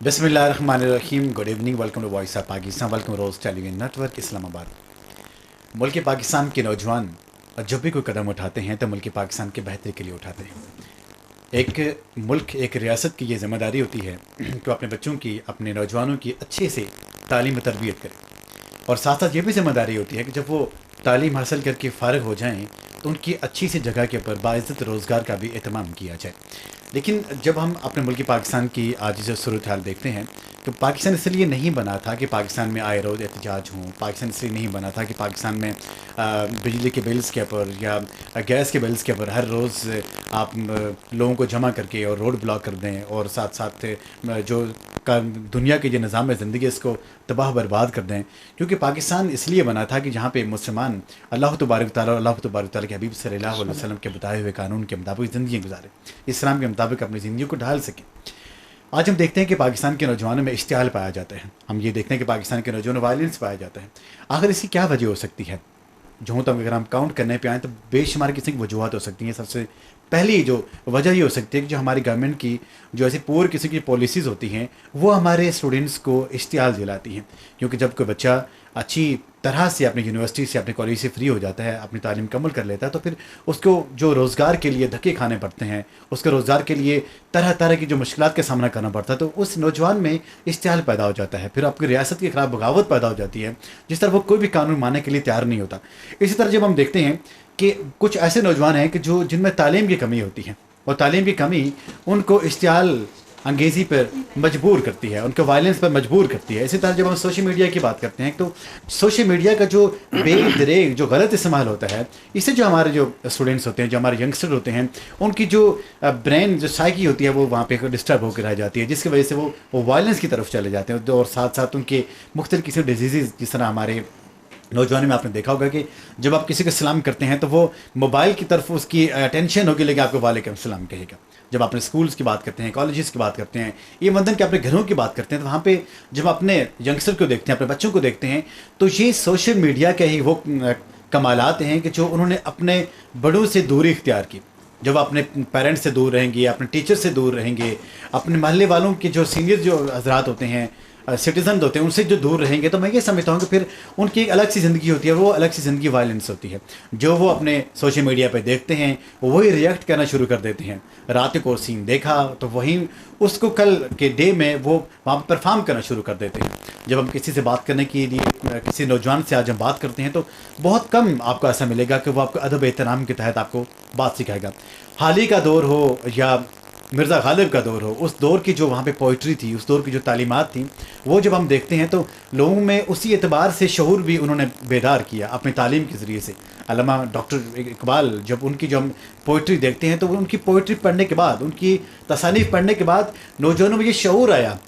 बिस्मिल्लाहिर्रहमानिर्रहीम। Good evening, welcome to voice of Pakistan, welcome Roze television network Islamabad. मुल्क पाकिस्तान के नौजवान जब भी कोई कदम उठाते हैं तो मुल्क पाकिस्तान के बेहतरी के लिए उठाते हैं। एक मुल्क, एक रियासत की ये ज़िम्मेदारी होती है कि अपने बच्चों की, अपने नौजवानों की अच्छे से तालीम और तरबियत करे, और साथ साथ ये भी ज़िम्मेदारी होती है कि जब वो तालीम हासिल करके फ़ारिग हो जाएँ तो उनकी अच्छी सी जगह के ऊपर बाइज़्ज़त रोज़गार का भी एहतमाम किया जाए। लेकिन जब हम अपने मुल्क पाकिस्तान की आज जो सूरत हाल देखते हैं तो पाकिस्तान इसलिए नहीं बना था कि पाकिस्तान में आए रोज़ एहतजाज हों, पाकिस्तान इसलिए नहीं बना था कि पाकिस्तान में बिजली के बिल्स के ऊपर या गैस के बिल्स के ऊपर हर रोज़ आप लोगों को जमा करके और रोड ब्लॉक कर दें, और साथ साथ जो दुनिया के जो निज़ाम है ज़िंदगी इसको तबाह बर्बाद कर दें। क्योंकि पाकिस्तान इसलिए बना था कि जहाँ पे मुसलमान अल्लाह तबारक तआला और अल्लाह तबारक तआला के हबीब सल्लल्लाहु अलैहि वसल्लम के बताए हुए कानून के मुताबिक ज़िंदगी गुजारे, इस्लाम के मुताबिक अपनी ज़िंदगी को ढाल सकें। आज हम देखते हैं कि पाकिस्तान के नौजवानों में इश्तियाल पाया जाता है। हम ये देखते हैं कि पाकिस्तान के नौजवानों में वायलेंस पाया जाता है। आखिर इसकी क्या वजह हो सकती है? जो तक अगर हम काउंट करने पे आएँ तो बेशुमार किस्म की वजूहत हो सकती हैं। सबसे पहली जो वजह ये हो सकती है कि जो हमारी गवर्नमेंट की जो ऐसी पूरी किस्म की पॉलिसीज़ होती हैं वो हमारे स्टूडेंट्स को इश्तियाल दिलाती हैं। क्योंकि जब कोई बच्चा अच्छी तरह से अपनी यूनिवर्सिटी से, अपने कॉलेज से फ्री हो जाता है, अपनी तालीम मुकम्मल कर लेता है, तो फिर उसको जो रोज़गार के लिए धक्के खाने पड़ते हैं, उसके रोज़गार के लिए तरह तरह की जो मुश्किलात का सामना करना पड़ता है, तो उस नौजवान में इश्तियाल पैदा हो जाता है। फिर आपकी रियासत के खिलाफ बगावत पैदा हो जाती है, जिस तरह वो कोई भी कानून मानने के लिए तैयार नहीं होता। इसी तरह जब हम देखते हैं कि कुछ ऐसे नौजवान हैं कि जिनमें तालीम की कमी होती है, और तालीम की कमी उनको इश्तियाल अंगेज़ी पर मजबूर करती है, उनको वायलेंस पर मजबूर करती है। इसी तरह जब हम सोशल मीडिया की बात करते हैं तो सोशल मीडिया का जो बेदरेग जो गलत इस्तेमाल होता है, इससे जो हमारे जो स्टूडेंट्स होते हैं, जो हमारे यंगस्टर होते हैं, उनकी जो ब्रेन जो साइकी होती है वो वहाँ पे डिस्टर्ब होकर रह जाती है, जिसकी वजह से वो वायलेंस की तरफ चले जाते हैं। और साथ साथ उनके मुख्तलिफ किस्म डिजीज़, जिस तरह हमारे नौजवानी में आपने देखा होगा कि जब आप किसी को सलाम करते हैं तो वो मोबाइल की तरफ उसकी अटेंशन होगी, लेकिन आपको वालेकुम सलाम कहेगा। जब अपने स्कूल्स की बात करते हैं, कॉलेजेस की बात करते हैं, ये वंदन के अपने घरों की बात करते हैं, तो वहाँ पे जब अपने यंगस्टर को देखते हैं, अपने बच्चों को देखते हैं, तो ये सोशल मीडिया के ही वो कमालात हैं कि जो उन्होंने अपने बड़ों से दूरी इख्तियार की। जब अपने पेरेंट्स से दूर रहेंगे, अपने टीचर से दूर रहेंगे, अपने मोहल्ले वालों के जो सीनियर जो हजरात होते हैं, सिटीजन होते हैं, उनसे जो दूर रहेंगे, तो मैं ये समझता हूँ कि फिर उनकी एक अलग सी ज़िंदगी होती है, वो अलग सी ज़िंदगी वायलेंस होती है। जो वो अपने सोशल मीडिया पे देखते हैं वही रिएक्ट करना शुरू कर देते हैं। रात को सीन देखा तो वहीं उसको कल के डे में वो वहाँ पर परफॉर्म करना शुरू कर देते हैं। जब हम किसी से बात करने के लिए, किसी नौजवान से आज हम बात करते हैं, तो बहुत कम आपको ऐसा मिलेगा कि वो आपको अदब एहतराम के तहत आपको बात सिखाएगा। हाल ही का दौर हो या मिर्ज़ा गालिब का दौर हो, उस दौर की जो वहाँ पे पोइट्री थी, उस दौर की जो तालीमात थी, वो जब हम देखते हैं तो लोगों में उसी एतबार से शऊर भी उन्होंने बेदार किया अपनी तालीम के ज़रिए से। अल्लामा डॉक्टर इकबाल, जब उनकी जो हम पोइट्री देखते हैं तो उनकी पोइट्री पढ़ने के बाद, उनकी तसानीफ़ पढ़ने के बाद नौजवानों में ये शऊर आया,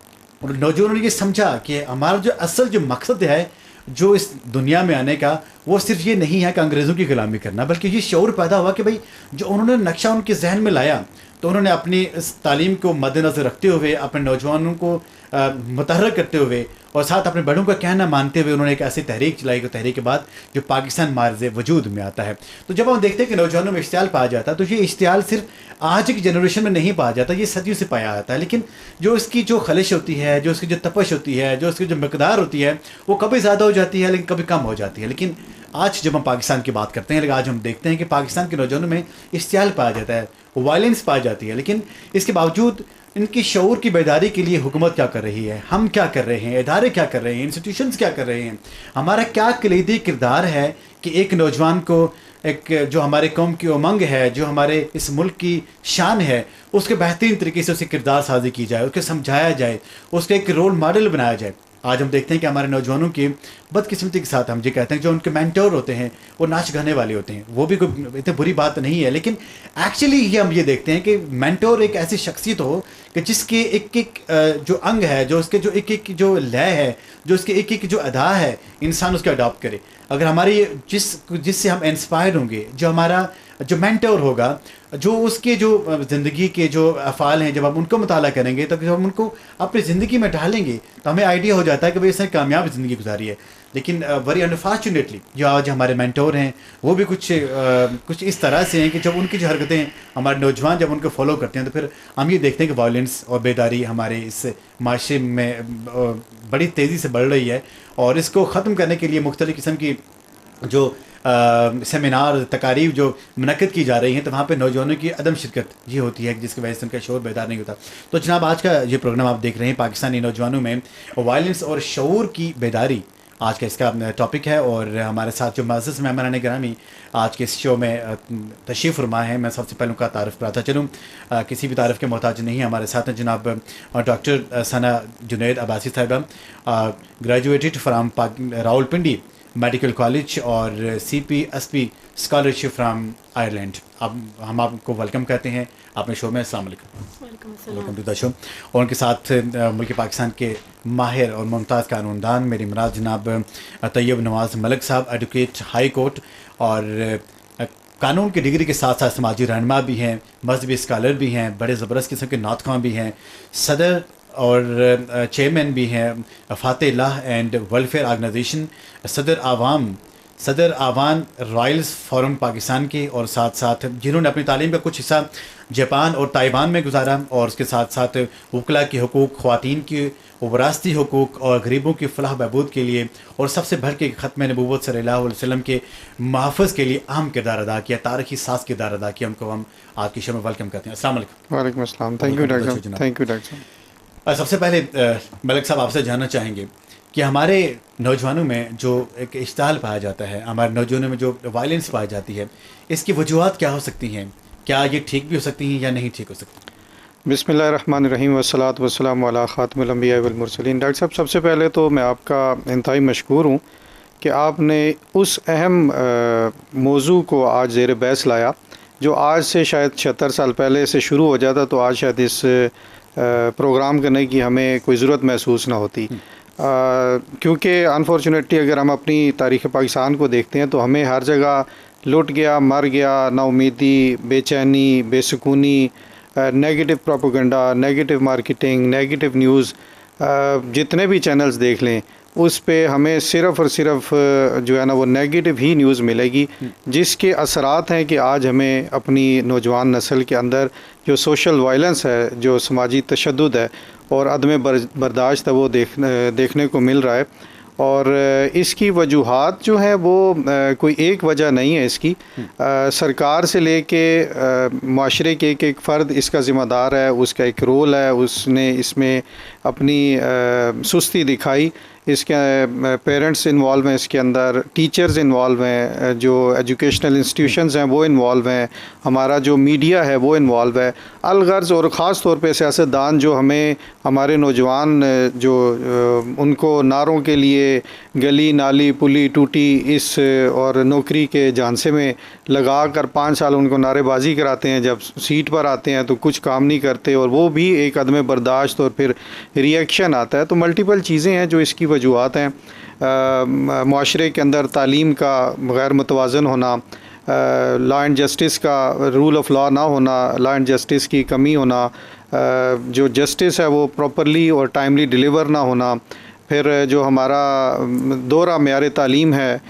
और नौजवानों ने ये समझा कि हमारा जो असल जो मकसद है जो इस दुनिया में आने का, वो सिर्फ ये नहीं है कि अंग्रेज़ों की ग़ुलामी करना, बल्कि ये शऊर पैदा हुआ कि भाई जो उन्होंने नक्शा उनके जहन में लाया, तो उन्होंने अपनी इस तालीम को मद्देनज़र रखते हुए, अपने नौजवानों को मुतहर्रिक करते हुए, और साथ अपने बड़ों का कहना मानते हुए उन्होंने एक ऐसी तहरीक चलाई कि तहरीक के बाद जो पाकिस्तान मार्ज़ वजूद में आता है। तो जब हम देखते हैं कि नौजवानों में इश्तियाल पाया जाता है, तो ये इश्तियाल सिर्फ आज की जनरेशन में नहीं पाया जाता, ये सदियों से पाया जाता है। लेकिन जो इसकी जो खलिश होती है, जो इसकी जो तपश होती है, जो इसकी जो मकदार होती है, वो कभी ज़्यादा हो जाती है लेकिन कभी कम हो जाती है। लेकिन आज जब हम पाकिस्तान की बात करते हैं, लेकिन आज हम देखते हैं कि पाकिस्तान के नौजवानों में इश्तियाल पाया जाता है, वायलेंस पाई जाती है। लेकिन इसके बावजूद इनकी शऊर की बेदारी के लिए हुकूमत क्या कर रही है, हम क्या कर रहे हैं, इदारे क्या कर रहे हैं, इंस्टीट्यूशंस क्या कर रहे हैं, हमारा क्या कलीदी किरदार है कि एक नौजवान को, एक जो हमारे कौम की उमंग है, जो हमारे इस मुल्क की शान है, उसके बेहतरीन तरीके से उसकी किरदार साजी की जाए, उसके समझाया जाए, उसके एक रोल मॉडल बनाया जाए। आज हम देखते हैं कि हमारे नौजवानों की बदकिस्मती के साथ हम ये कहते हैं जो उनके मेंटोर होते हैं वो नाच गाने वाले होते हैं। वो भी कोई इतनी बुरी बात नहीं है, लेकिन एक्चुअली ये हम ये देखते हैं कि मेंटोर एक ऐसी शख्सियत हो कि जिसके एक एक जो अंग है, जो उसके जो एक एक जो लय है, जो उसके एक एक जो अदा है, इंसान उसको अडॉप्ट करे। अगर हमारी जिससे हम इंस्पायर्ड होंगे, जो हमारा जो मेंटर होगा, जो उसके जो ज़िंदगी के जो अफ़ाल हैं, जब हम उनको मुताला करेंगे, तो जब हम उनको अपनी ज़िंदगी में ढालेंगे तो हमें आइडिया हो जाता है कि भाई इसने कामयाब ज़िंदगी गुजारी है। लेकिन वेरी अनफॉर्चुनेटली जो आज हमारे मेंटोर हैं वो भी कुछ इस तरह से हैं कि जब उनकी जो हरकतें हमारे नौजवान जब उनको फॉलो करते हैं तो फिर हम ये देखते हैं कि वायलेंस और बेदारी हमारे इस माशरे में बड़ी तेज़ी से बढ़ रही है। और इसको ख़त्म करने के लिए मुख्तलिफ़ किस्म की जो सेमिनार तकारीब जो मुनक़्क़िद की जा रही हैं, तो वहाँ पे नौजवानों की अदम शिरकत ये होती है जिसकी वजह से उनका शऊर बेदार नहीं होता। तो जनाब, आज का ये प्रोग्राम आप देख रहे हैं, पाकिस्तानी नौजवानों में वायलेंस और शऊर की बेदारी आज का इसका टॉपिक है। और हमारे साथ जो मुअज़्ज़ज़ मेहमान गिरामी आज के इस शो में तशरीफ़ फरमा है, मैं सबसे पहले उनका तारुफ़ कराता चलूँ। किसी भी तारुफ़ के मोहताज नहीं है। हमारे साथ हैं जनाब डॉक्टर सना जुनैद अब्बासी साहिबा, graduated from Rawalpindi medical college और CPSP स्कॉलरशिप फ्राम आयरलैंड। अब हम आपको वेलकम कहते हैं अपने शो में। अस्सलाम वालेकुम, वेलकम टू द शो। और उनके साथ मुल्क पाकिस्तान के माहिर और मुमताज़ कानूनदान मेरी मुराद जनाब तैयब नवाज़ मलिक साहब, एडवोकेट हाई कोर्ट और कानून की डिग्री के साथ साथ समाजी रहनुमा भी हैं, मजहबी स्कॉलर भी हैं, बड़े ज़बरदस्त किस्म के नात ख़्वां भी हैं, सदर और चेयरमैन भी हैं फ़ातेह एंड वेलफेयर ऑर्गेनाइजेशन, सदर आवान रॉयल्स फोरम पाकिस्तान के, और साथ साथ जिन्होंने अपनी तालीम का कुछ हिस्सा जापान और ताइवान में गुजारा, और उसके साथ साथ वकला के हकूक़, ख़वातीन की वरासती हकूक़ और गरीबों की फ़लाह बहबूद के लिए, और सबसे बढ़ के ख़त्म नबूवत सल्लल्लाहु अलैहि वसल्लम के महफ़ज़ के लिए अहम किरदार अदा किया, तारीख़ी सास किरदार अदा किया। उनको हम आज की शो में वेलकम करते हैं। अस्सलाम वालेकुम। वालेकुम अस्सलाम। थैंक यू डॉक्टर साहब। थैंक यू डॉक्टर साहब। सबसे पहले मलिक साहब, आपसे जानना चाहेंगे कि हमारे नौजवानों में जो एक इश्ताल पाया जाता है, हमारे नौजवानों में जो वायलेंस पाई जाती है, इसकी वजूहात क्या हो सकती हैं? क्या ये ठीक भी हो सकती हैं या नहीं ठीक हो सकती? बिस्मिल्लाहिर्रहमानिर्रहीम वस्सलातु वस्सलामु अला खातिमिल अंबिया वल मुरसलीन। डॉक्टर साहब, सबसे पहले तो मैं आपका इंतहाई मशकूर हूँ कि आपने उस अहम मौजू को आज ज़ेर बहस लाया जो आज से शायद 76 साल पहले से शुरू हो जाता तो आज शायद इस प्रोग्राम करने की हमें कोई ज़रूरत महसूस ना होती। क्योंकि अनफॉर्चुनेटली अगर हम अपनी तारीख़ पाकिस्तान को देखते हैं तो हमें हर जगह लुट गया, मर गया, नाउमीदी, बेचैनी, बेसुकूनी, negative propaganda, negative marketing, negative news, जितने भी चैनल्स देख लें उस पे हमें सिर्फ़ और सिर्फ जो है ना वो नेगेटिव ही न्यूज़ मिलेगी, जिसके असरात हैं कि आज हमें अपनी नौजवान नस्ल के अंदर जो सोशल वायलेंस है, जो समाजी तशद्दुद है और अदम बर्दाश्त है वो देखने को मिल रहा है। और इसकी वजूहात जो है वो कोई एक वजह नहीं है इसकी। सरकार से लेके माशरे के एक फ़र्द इसका ज़िम्मेदार है, उसका एक रोल है, उसने इसमें अपनी सुस्ती दिखाई। इसके पेरेंट्स इन्वॉल्व हैं, इसके अंदर टीचर्स इन्वॉल्व हैं, जो एजुकेशनल इंस्टीट्यूशंस हैं वो इन्वॉल्व हैं, हमारा जो मीडिया है वो इन्वॉल्व है, अलगर्ज और ख़ास तौर पे सियासतदान जो हमें हमारे नौजवान जो उनको नारों के लिए गली नाली पुली टूटी इस और नौकरी के झांसे में लगा कर 5 साल उनको नारेबाजी कराते हैं, जब सीट पर आते हैं तो कुछ काम नहीं करते और वो भी एक अदम बर्दाश्त और फिर रिएक्शन आता है। तो मल्टीपल चीज़ें हैं जो इसकी वजूहात हैं। माशरे के अंदर तालीम का गैर मुतवाज़न होना, लॉ एंड जस्टिस का रूल ऑफ लॉ ना होना, लॉ एंड जस्टिस की कमी होना, जो जस्टिस है वो प्रॉपरली और टाइमली डिलीवर ना होना, फिर जो हमारा दोहरा मेयार तालीम है,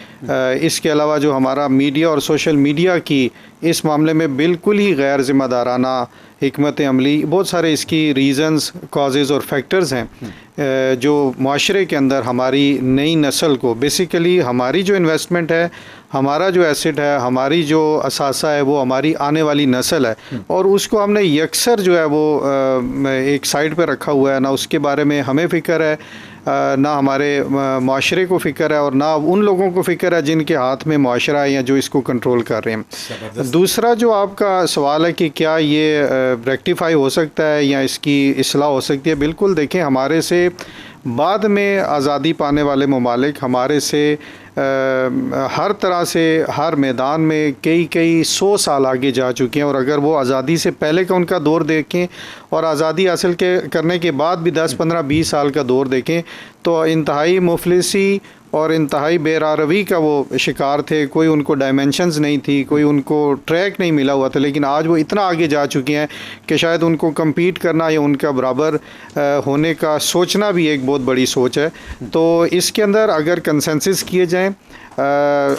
इसके अलावा जो हमारा मीडिया और सोशल मीडिया की इस मामले में बिल्कुल ही गैर ज़िम्मेदाराना हिकमत अमली, बहुत सारे इसकी रीज़न्स, कॉजेज़ और फैक्टर्स हैं जो माशरे के अंदर हमारी नई नस्ल को, बेसिकली हमारी जो इन्वेस्टमेंट है, हमारा जो एसेट है, हमारी जो असासा है वो हमारी आने वाली नस्ल है और उसको हमने यकसर जो है वो एक साइड पे रखा हुआ है। ना उसके बारे में हमें फ़िक्र है, ना हमारे माशरे को फ़िक्र है और ना उन लोगों को फ़िक्र है जिनके हाथ में माशरा है या जो इसको कंट्रोल कर रहे हैं। दूसरा जो आपका सवाल है कि क्या ये रेक्टिफाई हो सकता है या इसकी इस्लाह हो सकती है, बिल्कुल देखें, हमारे से बाद में आज़ादी पाने वाले ममालिक हमारे से हर तरह से हर मैदान में कई 100 साल आगे जा चुके हैं और अगर वो आज़ादी से पहले का उनका दौर देखें और आज़ादी हासिल करने के बाद भी 10, 15, 20 साल का दौर देखें तो इंतहाई मुफलिसी और इंतहाई बेरारवी का वो शिकार थे। कोई उनको डायमेंशंस नहीं थी, कोई उनको ट्रैक नहीं मिला हुआ था, लेकिन आज वो इतना आगे जा चुके हैं कि शायद उनको compete करना या उनका बराबर होने का सोचना भी एक बहुत बड़ी सोच है। तो इसके अंदर अगर कंसेंसस किए जाएँ,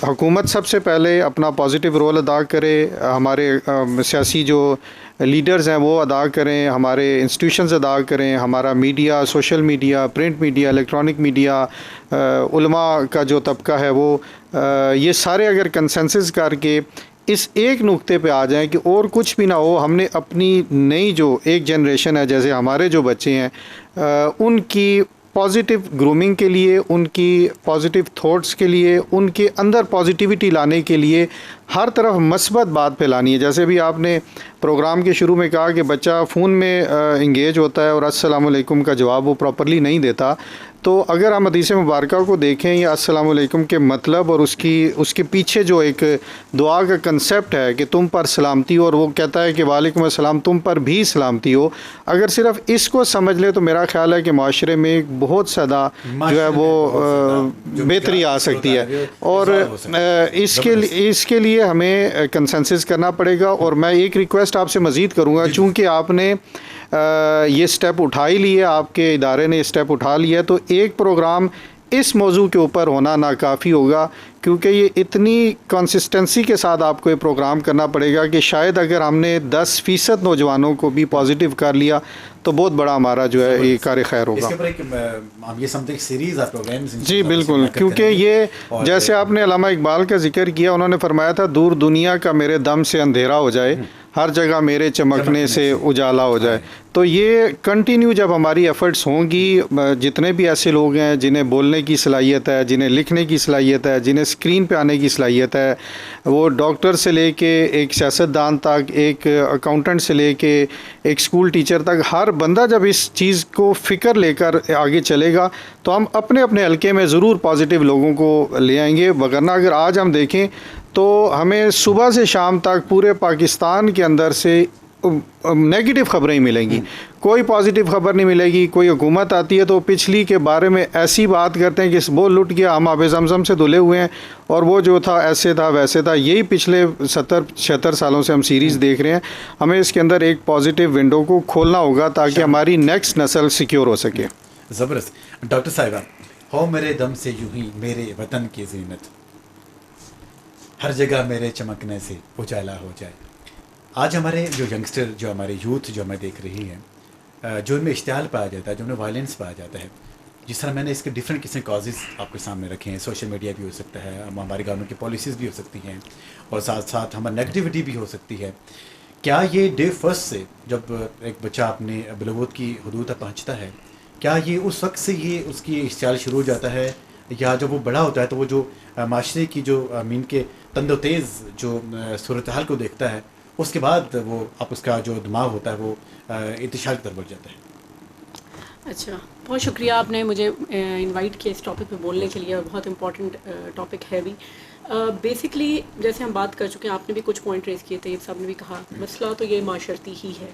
हुकूमत सबसे पहले अपना पॉजिटिव रोल अदा करे, हमारे सियासी जो लीडर्स हैं वो अदा करें, हमारे इंस्टीट्यूशंस अदा करें, हमारा media, social media, print media, electronic media, उलमा का जो तबका है वो ये सारे अगर कंसेंसस करके इस एक नुक्ते पे आ जाएं कि और कुछ भी ना हो, हमने अपनी नई जो एक जनरेशन है, जैसे हमारे जो बच्चे हैं, उनकी पॉजिटिव ग्रूमिंग के लिए, उनकी पॉजिटिव थॉट्स के लिए, उनके अंदर पॉजिटिविटी लाने के लिए हर तरफ मस्बत बात फैलानी है। जैसे भी आपने प्रोग्राम के शुरू में कहा कि बच्चा फ़ोन में इंगेज होता है और अस्सलाम वालेकुम का जवाब वो प्रॉपरली नहीं देता, तो अगर हम हदीस मुबारक को देखें, या अस्सलाम वालेकुम के मतलब और उसके पीछे जो एक दुआ का कंसेप्ट है कि तुम पर सलामती हो, और वो कहता है कि वालेकुम अस्सलाम, तुम पर भी सलामती हो, अगर सिर्फ इसको समझ ले तो मेरा ख्याल है कि माशरे में एक बहुत ज़्यादा जो है वो बेहतरी आ सकती है। और इसके लिए हमें कंसेंसस करना पड़ेगा। और मैं एक रिक्वेस्ट आपसे मज़ीद करूँगा, चूँकि आपने ये स्टेप उठा ही लिए, आपके इदारे ने स्टेप उठा लिया, तो एक प्रोग्राम इस मौजू के ऊपर होना नाकाफ़ी होगा, क्योंकि ये इतनी कंसिस्टेंसी के साथ आपको ये प्रोग्राम करना पड़ेगा कि शायद अगर हमने 10% नौजवानों को भी पॉजिटिव कर लिया तो बहुत बड़ा हमारा जो है ये कार्य खैर होगा। इसके ऊपर हम ये समथिंग सीरीज ऑफ प्रोग्राम्स जी बिल्कुल, क्योंकि ये जैसे आपने अल्लामा इकबाल का जिक्र किया, उन्होंने फरमाया था दूर दुनिया का मेरे दम से अंधेरा हो जाए, हर जगह मेरे चमकने से उजाला हो जाए। तो ये कंटिन्यू जब हमारी एफ़र्ट्स होंगी, जितने भी ऐसे लोग हैं जिन्हें बोलने की सलाहियत है, जिन्हें लिखने की सलाहियत है, जिन्हें स्क्रीन पे आने की सलाहियत है, वो डॉक्टर से लेके एक सियासतदान तक, एक अकाउंटेंट से लेके एक स्कूल टीचर तक, हर बंदा जब इस चीज़ को फ़िक्र लेकर आगे चलेगा तो हम अपने अपने हल्के में ज़रूर पॉजिटिव लोगों को ले आएंगे। वगरना अगर आज हम देखें तो हमें सुबह से शाम तक पूरे पाकिस्तान के अंदर से नेगेटिव ख़बरें ही मिलेंगी, कोई पॉजिटिव ख़बर नहीं मिलेगी। कोई हुकूमत आती है तो पिछली के बारे में ऐसी बात करते हैं कि वो लुट गया, हम आबे ज़मज़म से धुले हुए हैं, और वो जो था ऐसे था वैसे था। यही पिछले 70-76 सालों से हम सीरीज़ देख रहे हैं। हमें इसके अंदर एक पॉजिटिव विंडो को खोलना होगा ताकि हमारी नेक्स्ट नस्ल सिक्योर हो सके। ज़बरदस्त। डॉक्टर साहिबा, हो मेरे दम से यूं ही मेरे वतन की ज़ीनत, हर जगह मेरे चमकने से उजाला हो जाए। आज हमारे जो यंगस्टर, जो हमारे यूथ जो हमें देख रही हैं, जो इनमें इश्तियाल पाया जाता है, जो इनमें वायलेंस पाया जाता है, जिस तरह मैंने इसके डिफरेंट किस्म कॉजेज़ आपके सामने रखे हैं, सोशल मीडिया भी हो सकता है, हमारी गवर्नमेंट की पॉलिसीज़ भी हो सकती हैं, और साथ साथ हमारी नेगेटिविटी भी हो सकती है। क्या ये डे फर्स्ट से जब एक बच्चा अपने बलूगत की हदूद तक पहुँचता है, क्या ये उस वक्त से ये उसकी इश्तियाल शुरू हो जाता है, या जब वो बड़ा होता है तो वो जो माशरे की जो मीन के तंदो तेज़ जो सूरत हाल को देखता है, उसके बाद वो आप उसका जो दिमाग होता है वो इंतशार की तरफ बढ़ जाता है? अच्छा, बहुत शुक्रिया आपने मुझे इनवाइट किया इस टॉपिक पे बोलने के लिए, और बहुत इम्पॉर्टेंट टॉपिक है भी। बेसिकली जैसे हम बात कर चुके हैं, आपने भी कुछ पॉइंट रेस किए थे, ये सब ने भी कहा, मसला तो ये माशरती ही है,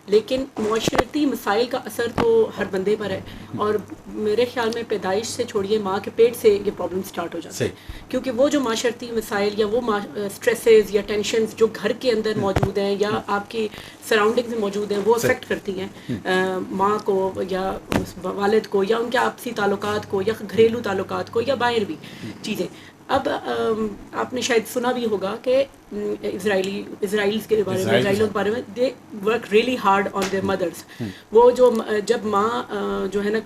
लेकिन माशरती मसाइल का असर तो हर बंदे पर है। और मेरे ख्याल में पैदाइश से छोड़िए, माँ के पेट से ये प्रॉब्लम स्टार्ट हो जाती है, क्योंकि वो जो माशरती मसाइल या वो स्ट्रेसेस या टेंशन्स जो घर के अंदर मौजूद हैं या आपकी सराउंडिंग्स में मौजूद हैं, वो अफेक्ट करती हैं माँ को या वालिद को या उनके आपसी ताल्लुकात को या घरेलू ताल्लुकात को या बाहर भी चीज़ें। अब आपने शायद सुना भी होगा कि इज़राइल्स के बारे में, इज़राइलियों के बारे में, they work really hard on their mothers. वो जो जब माँ जो है ना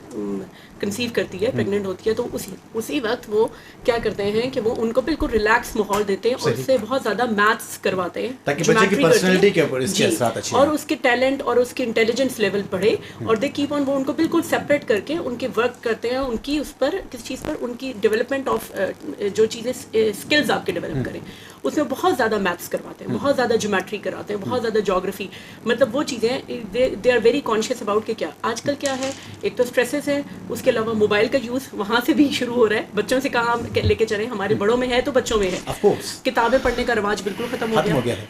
कंसीव करती है, प्रेग्नेंट होती है, तो उसी वक्त वो क्या करते हैं कि वो उनको बिल्कुल रिलैक्स माहौल देते हैं और उससे बहुत ज़्यादा मैथ्स करवाते हैं ताकि बच्चे की पर्सनैलिटी के ऊपर इसके असरात अच्छे और उसके टैलेंट और उसकी इंटेलिजेंस लेवल बढ़े। और दे कीप ऑन, वो उनको बिल्कुल सेपरेट करके उनके वर्क करते हैं, उनकी उस पर किस चीज़ पर उनकी डेवलपमेंट ऑफ जो चीज़ें स्किल्स आपके डेवलप करें, उसमें बहुत ज़्यादा मैथ्स करवाते हैं, बहुत ज़्यादा ज्योमेट्री कराते हैं, बहुत ज़्यादा ज्योग्राफी, मतलब वो चीज़ें they are very conscious about कि क्या आजकल क्या है। एक तो स्ट्रेसेस है, उसके अलावा मोबाइल का यूज़ वहाँ से भी शुरू हो रहा है। बच्चों से कहाँ लेके चलें, हमारे बड़ों में है तो बच्चों में है। ऑफ कोर्स किताबें पढ़ने का रिवाज बिल्कुल ख़त्म हो गया है।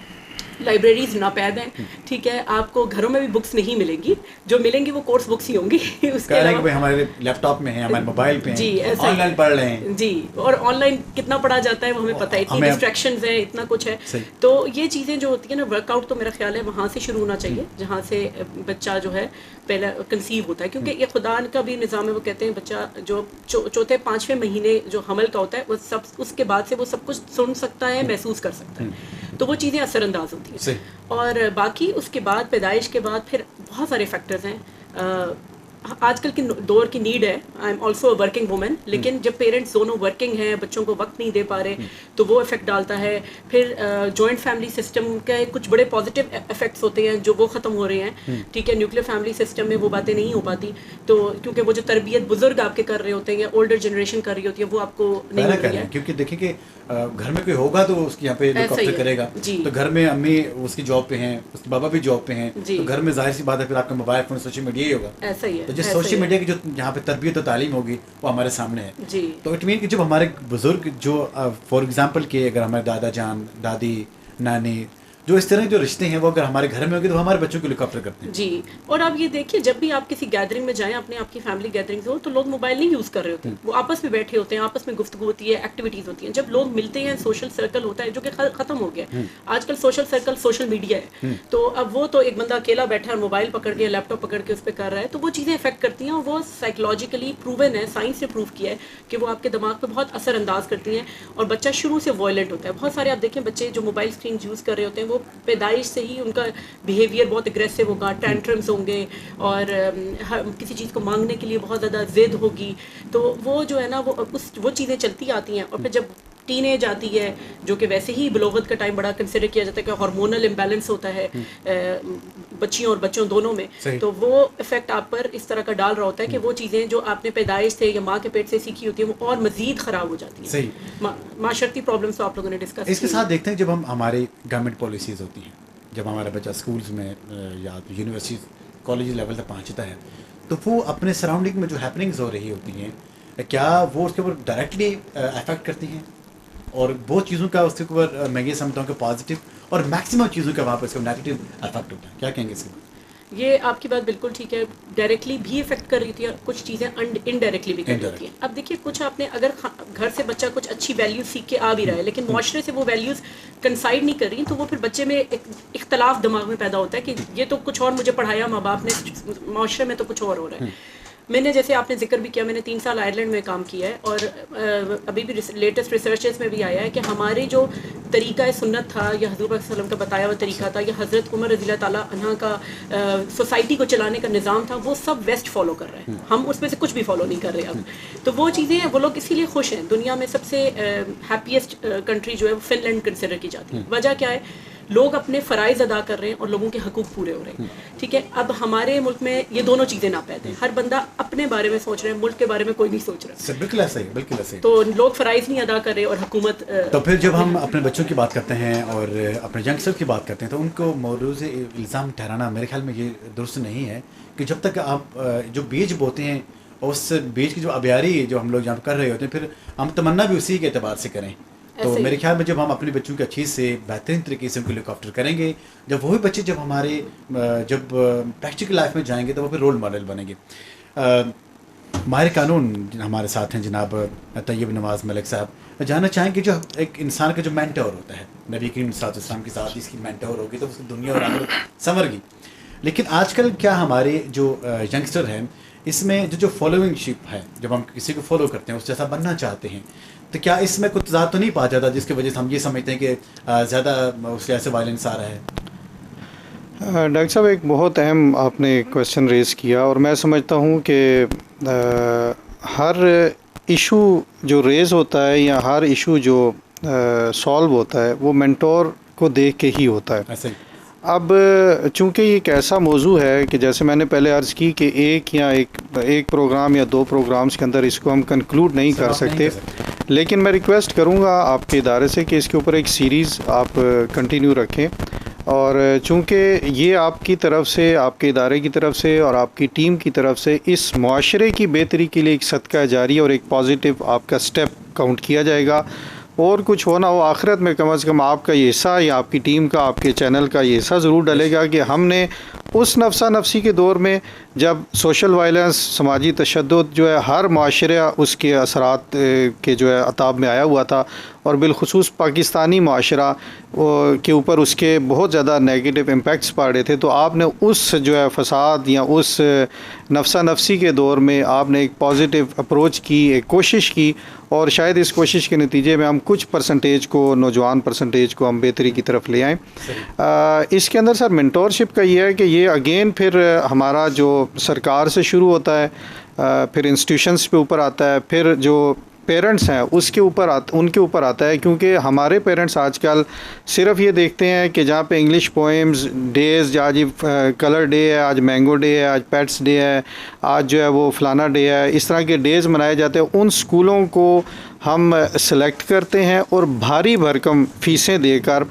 लाइब्रेरीज नापैद हैं, ठीक है, आपको घरों में भी बुक्स नहीं मिलेंगी, जो मिलेंगी वो कोर्स बुक्स ही होंगी। उसके कह रहे हैं कि अलावा भाई हमारे लैपटॉप में है, हमारे मोबाइल पे जी, हैं, ऐसा ही। ऑनलाइन पढ़ रहे हैं। जी, और ऑनलाइन कितना पढ़ा जाता है वो हमें पता है, इतनी हमें- डिस्ट्रैक्शंस हैं, इतना कुछ है। सही। तो ये चीज़ें जो होती है ना, वर्कआउट तो मेरा ख्याल है वहाँ से शुरू होना चाहिए जहाँ से बच्चा जो है पहला कंसीव होता है, क्योंकि ये खुदा का भी निज़ाम है। वो कहते हैं बच्चा जो चौथे पाँचवें महीने जो हमल का होता है वो सब, उसके बाद से वो सब कुछ सुन सकता है, महसूस कर सकता है, तो वो चीज़ें असरअंदाज होती हैं। सही। और बाकी उसके बाद पैदाइश के बाद फिर बहुत सारे फैक्टर्स हैं। आजकल की दौर की नीड है, I am also a working woman, लेकिन जब पेरेंट्स दोनों वर्किंग हैं, बच्चों को वक्त नहीं दे पा रहे, तो वो इफेक्ट डालता है। फिर जॉइंट फैमिली सिस्टम के कुछ बड़े पॉजिटिव इफेक्ट्स होते हैं जो वो ख़त्म हो रहे हैं, ठीक है। न्यूक्लियर फैमिली सिस्टम में वो बातें नहीं हो पाती, तो क्योंकि वो जो तरबियत बुजुर्ग आपके कर रहे होते हैं या ओल्डर जनरेशन कर रही होती है वो आपको नहीं पहला मिल कर रही रहे हैं, है। क्योंकि देखिए कि घर में कोई होगा तो उसकी यहाँ पे ऐसा ही लुकआफ्टर है। करेगा। जी। तो घर में अम्मी उसकी जॉब पे हैं, उसके बाबा भी जॉब पे हैं, जी। तो घर में जाहिर सी बात है फिर आपका मोबाइल फोन सोशल मीडिया ही होगा। ऐसा ही है, तो जिस ऐसा सोशल ही है। मीडिया की जो यहाँ पे तरबियत और तालीम होगी वो हमारे सामने है। जी। तो इट मीन कि जब हमारे बुजुर्ग जो फॉर एग्जांपल के अगर हमारे दादा जान, दादी, नानी, जो इस तरह के जो रिश्ते हैं वो अगर हमारे घर में होंगे तो हमारे बच्चों को लुक आफ्टर करते हैं। जी। और आप ये देखिए, जब भी आप किसी गैदरिंग में जाएं, अपने आपकी फैमिली गैदरिंग्स हो, तो लोग मोबाइल नहीं यूज़ कर रहे होते, वो आपस में बैठे होते हैं, आपस में गुफ्तगू होती है, एक्टिविटीज़ होती हैं। जब लोग मिलते हैं, सोशल सर्कल होता है जो कि ख़त्म हो गया है आजकल। सोशल सर्कल सोशल मीडिया है, तो अब वो तो एक बंदा अकेला बैठा है और मोबाइल पकड़ के, लैपटॉप पकड़ के उस पर कर रहा है, तो वो चीज़ें इफेक्ट करती हैं। और वो साइकोलॉजिकली प्रूवन है, साइंस ने प्रूव किया है कि वो आपके दिमाग पर बहुत असरअंदाज करती हैं, और बच्चा शुरू से वॉयलेंट होता है। बहुत सारे आप देखें बच्चे जो मोबाइल स्क्रीन यूज़ कर रहे होते हैं, वो पैदाइश से ही उनका बिहेवियर बहुत एग्रेसिव होगा, टेंट्रम्स होंगे, और किसी चीज़ को मांगने के लिए बहुत ज़्यादा जिद होगी। तो वो जो है ना वो चीज़ें चलती आती हैं। और फिर जब टीनेज आती है, जो कि वैसे ही बलोगत का टाइम बड़ा कंसिडर किया जाता है कि हार्मोनल इम्बैलेंस होता है बच्चियों और बच्चों दोनों में, तो वो इफेक्ट आप पर इस तरह का डाल रहा होता है कि वो चीज़ें जो आपने पैदाइश से या माँ के पेट से सीखी होती है वो और मज़ीद ख़राब हो जाती हैं। सही। माशरती प्रॉब्लम्स तो आप लोगों ने डिस्कस इसके साथ देखते हैं जब हम हमारी गवर्नमेंट पॉलिसीज़ होती हैं, जब हमारा बच्चा स्कूल्स में या यूनिवर्सिटी कॉलेज लेवल तक पहुंचता है, तो वो अपने सराउंडिंग में जो हैपनिंग्स हो रही होती हैं, क्या वो उसके ऊपर डायरेक्टली अफेक्ट करती हैं? और बहुत चीज़ों का उसके ऊपर मैं ये समझता हूँ कि पॉजिटिव और मैक्सिमम चीज़ों का वहाँ पर इसका नेगेटिव इफेक्ट होता है। क्या कहेंगे इसके? ये आपकी बात बिल्कुल ठीक है, डायरेक्टली भी इफेक्ट कर रही थी और कुछ चीज़ें इनडायरेक्टली भी कर रही होती हैं। अब देखिए, कुछ आपने अगर घर से बच्चा कुछ अच्छी वैल्यूज सीख के आ भी रहा है, लेकिन मुआशरे से वो वैल्यूज कंसाइड नहीं कर रही, तो वो फिर बच्चे में एक इख्तलाफ दिमाग में पैदा होता है कि ये तो कुछ और मुझे पढ़ाया माँ बाप ने, मुआशरे में तो कुछ और हो रहा है। मैंने, जैसे आपने जिक्र भी किया, मैंने 3 साल आयरलैंड में काम किया है, और अभी भी लेटेस्ट रिसर्चेस में भी आया है कि हमारे जो तरीका सुन्नत था या हज़रत वसल्लम का बताया हुआ तरीका था या हज़रत उमर रज़ी अल्लाह ताला अन्हा का सोसाइटी को चलाने का निज़ाम था, वो सब वेस्ट फॉलो कर रहे हैं। हम उसमें से कुछ भी फॉलो नहीं कर रहे अब। तो वो चीज़ें, वो लोग इसीलिए खुश हैं। दुनिया में सबसे हैप्पीएस्ट कंट्री जो है वो फिनलैंड कंसिडर की जाती है। वजह क्या है? लोग अपने फ़राइज़ अदा कर रहे हैं और लोगों के हकूक़ पूरे हो रहे हैं, ठीक है। अब हमारे मुल्क में ये दोनों चीज़ें नापैद हैं। हर बंदा अपने बारे में सोच रहे हैं, मुल्क के बारे में कोई नहीं सोच रहा। बिल्कुल ऐसा ही, बिल्कुल ऐसा ही। तो लोग फ़राइज़ नहीं अदा कर रहे और हुकूमत। तो फिर जब हम अपने बच्चों की बात करते हैं और अपने यंगस्टर की बात करते हैं, तो उनको मौरूज़ इल्ज़ाम ठहराना मेरे ख्याल में ये दुरुस्त नहीं है कि जब तक आप जो बीज बोते हैं उस बीज की जो अबियारी जो हम लोग यहाँ कर रहे होते हैं, फिर हम तमन्ना भी उसी के एतबार से करें। तो मेरे ख्याल में जब हम अपने बच्चों के अच्छी से बेहतरीन तरीके से उनको लुक आफ्टर करेंगे, जब वही बच्चे जब हमारे जब प्रैक्टिकल लाइफ में जाएंगे तो वो फिर रोल मॉडल बनेंगे। माहिर कानून हमारे साथ हैं जनाब तैयब नवाज़ मलिक साहब। जानना चाहेंगे जो एक इंसान का जो मेंटोर होता है, नबी करीम सल्लल्लाहु अलैहि वसल्लम की साथ इसकी मेंटोर होगी तो उसकी दुनिया और आखिरत संवर गई। लेकिन आजकल क्या हमारे जो यंगस्टर हैं इसमें जो फॉलोइंगशिप है, जब हम किसी को फॉलो करते हैं उस जैसा बनना चाहते हैं, तो क्या इसमें कुछ तज़ाद तो नहीं पा जाता जिसकी वजह से हम ये समझते हैं कि ज़्यादा उससे ऐसे वायलेंस आ रहा है? डॉक्टर साहब, एक बहुत अहम आपने क्वेश्चन रेज़ किया, और मैं समझता हूँ कि हर इशू जो रेज़ होता है या हर इशू जो सॉल्व होता है वो मेंटोर को देख के ही होता है। ऐसे ही। अब चूँकि ये एक ऐसा मौजू है कि जैसे मैंने पहले अर्ज़ की कि एक प्रोग्राम या 2 प्रोग्राम्स के अंदर इसको हम कंक्लूड नहीं कर सकते, लेकिन मैं रिक्वेस्ट करूँगा आपके इदारे से कि इसके ऊपर एक सीरीज़ आप कंटिन्यू रखें। और चूँकि ये आपकी तरफ से, आपके इदारे की तरफ से और आपकी टीम की तरफ से इस मुआशरे की बेहतरी के लिए एक सदका जारी और एक पॉजिटिव आपका स्टेप काउंट किया जाएगा, और कुछ हो ना हो, आखिरत में कम से कम आपका ये हिस्सा या आपकी टीम का, आपके चैनल का ये हिस्सा ज़रूर डलेगा कि हमने उस नफसा नफसी के दौर में जब सोशल वायलेंस, समाजी तशद्दुद जो है हर माशरा उसके असरात के जो है अताब में आया हुआ था, और बिलखुसूस पाकिस्तानी माशरा के ऊपर उसके बहुत ज़्यादा नेगेटिव इम्पेक्ट्स पड़ रहे थे, तो आपने उस जो है फसाद या उस नफसा नफसी के दौर में आपने एक पॉजिटिव अप्रोच की, एक कोशिश की, और शायद इस कोशिश के नतीजे में हम कुछ परसेंटेज को, नौजवान परसेंटेज को हम बेहतरी की तरफ ले आएँ। इसके अंदर सर मेंटोरशिप का ये है कि ये अगेन फिर हमारा जो सरकार से शुरू होता है, फिर इंस्टीट्यूशंस पे ऊपर आता है, फिर जो पेरेंट्स हैं उनके ऊपर आता है, क्योंकि हमारे पेरेंट्स आजकल सिर्फ ये देखते हैं कि जहाँ पे इंग्लिश पोएम्स डेज़, आज कलर डे है, आज मैंगो डे है, आज पेट्स डे है, आज जो है वो फलाना डे है, इस तरह के डेज़ मनाए जाते हैं, उन स्कूलों को हम सेलेक्ट करते हैं और भारी भरकम फ़ीसें देकर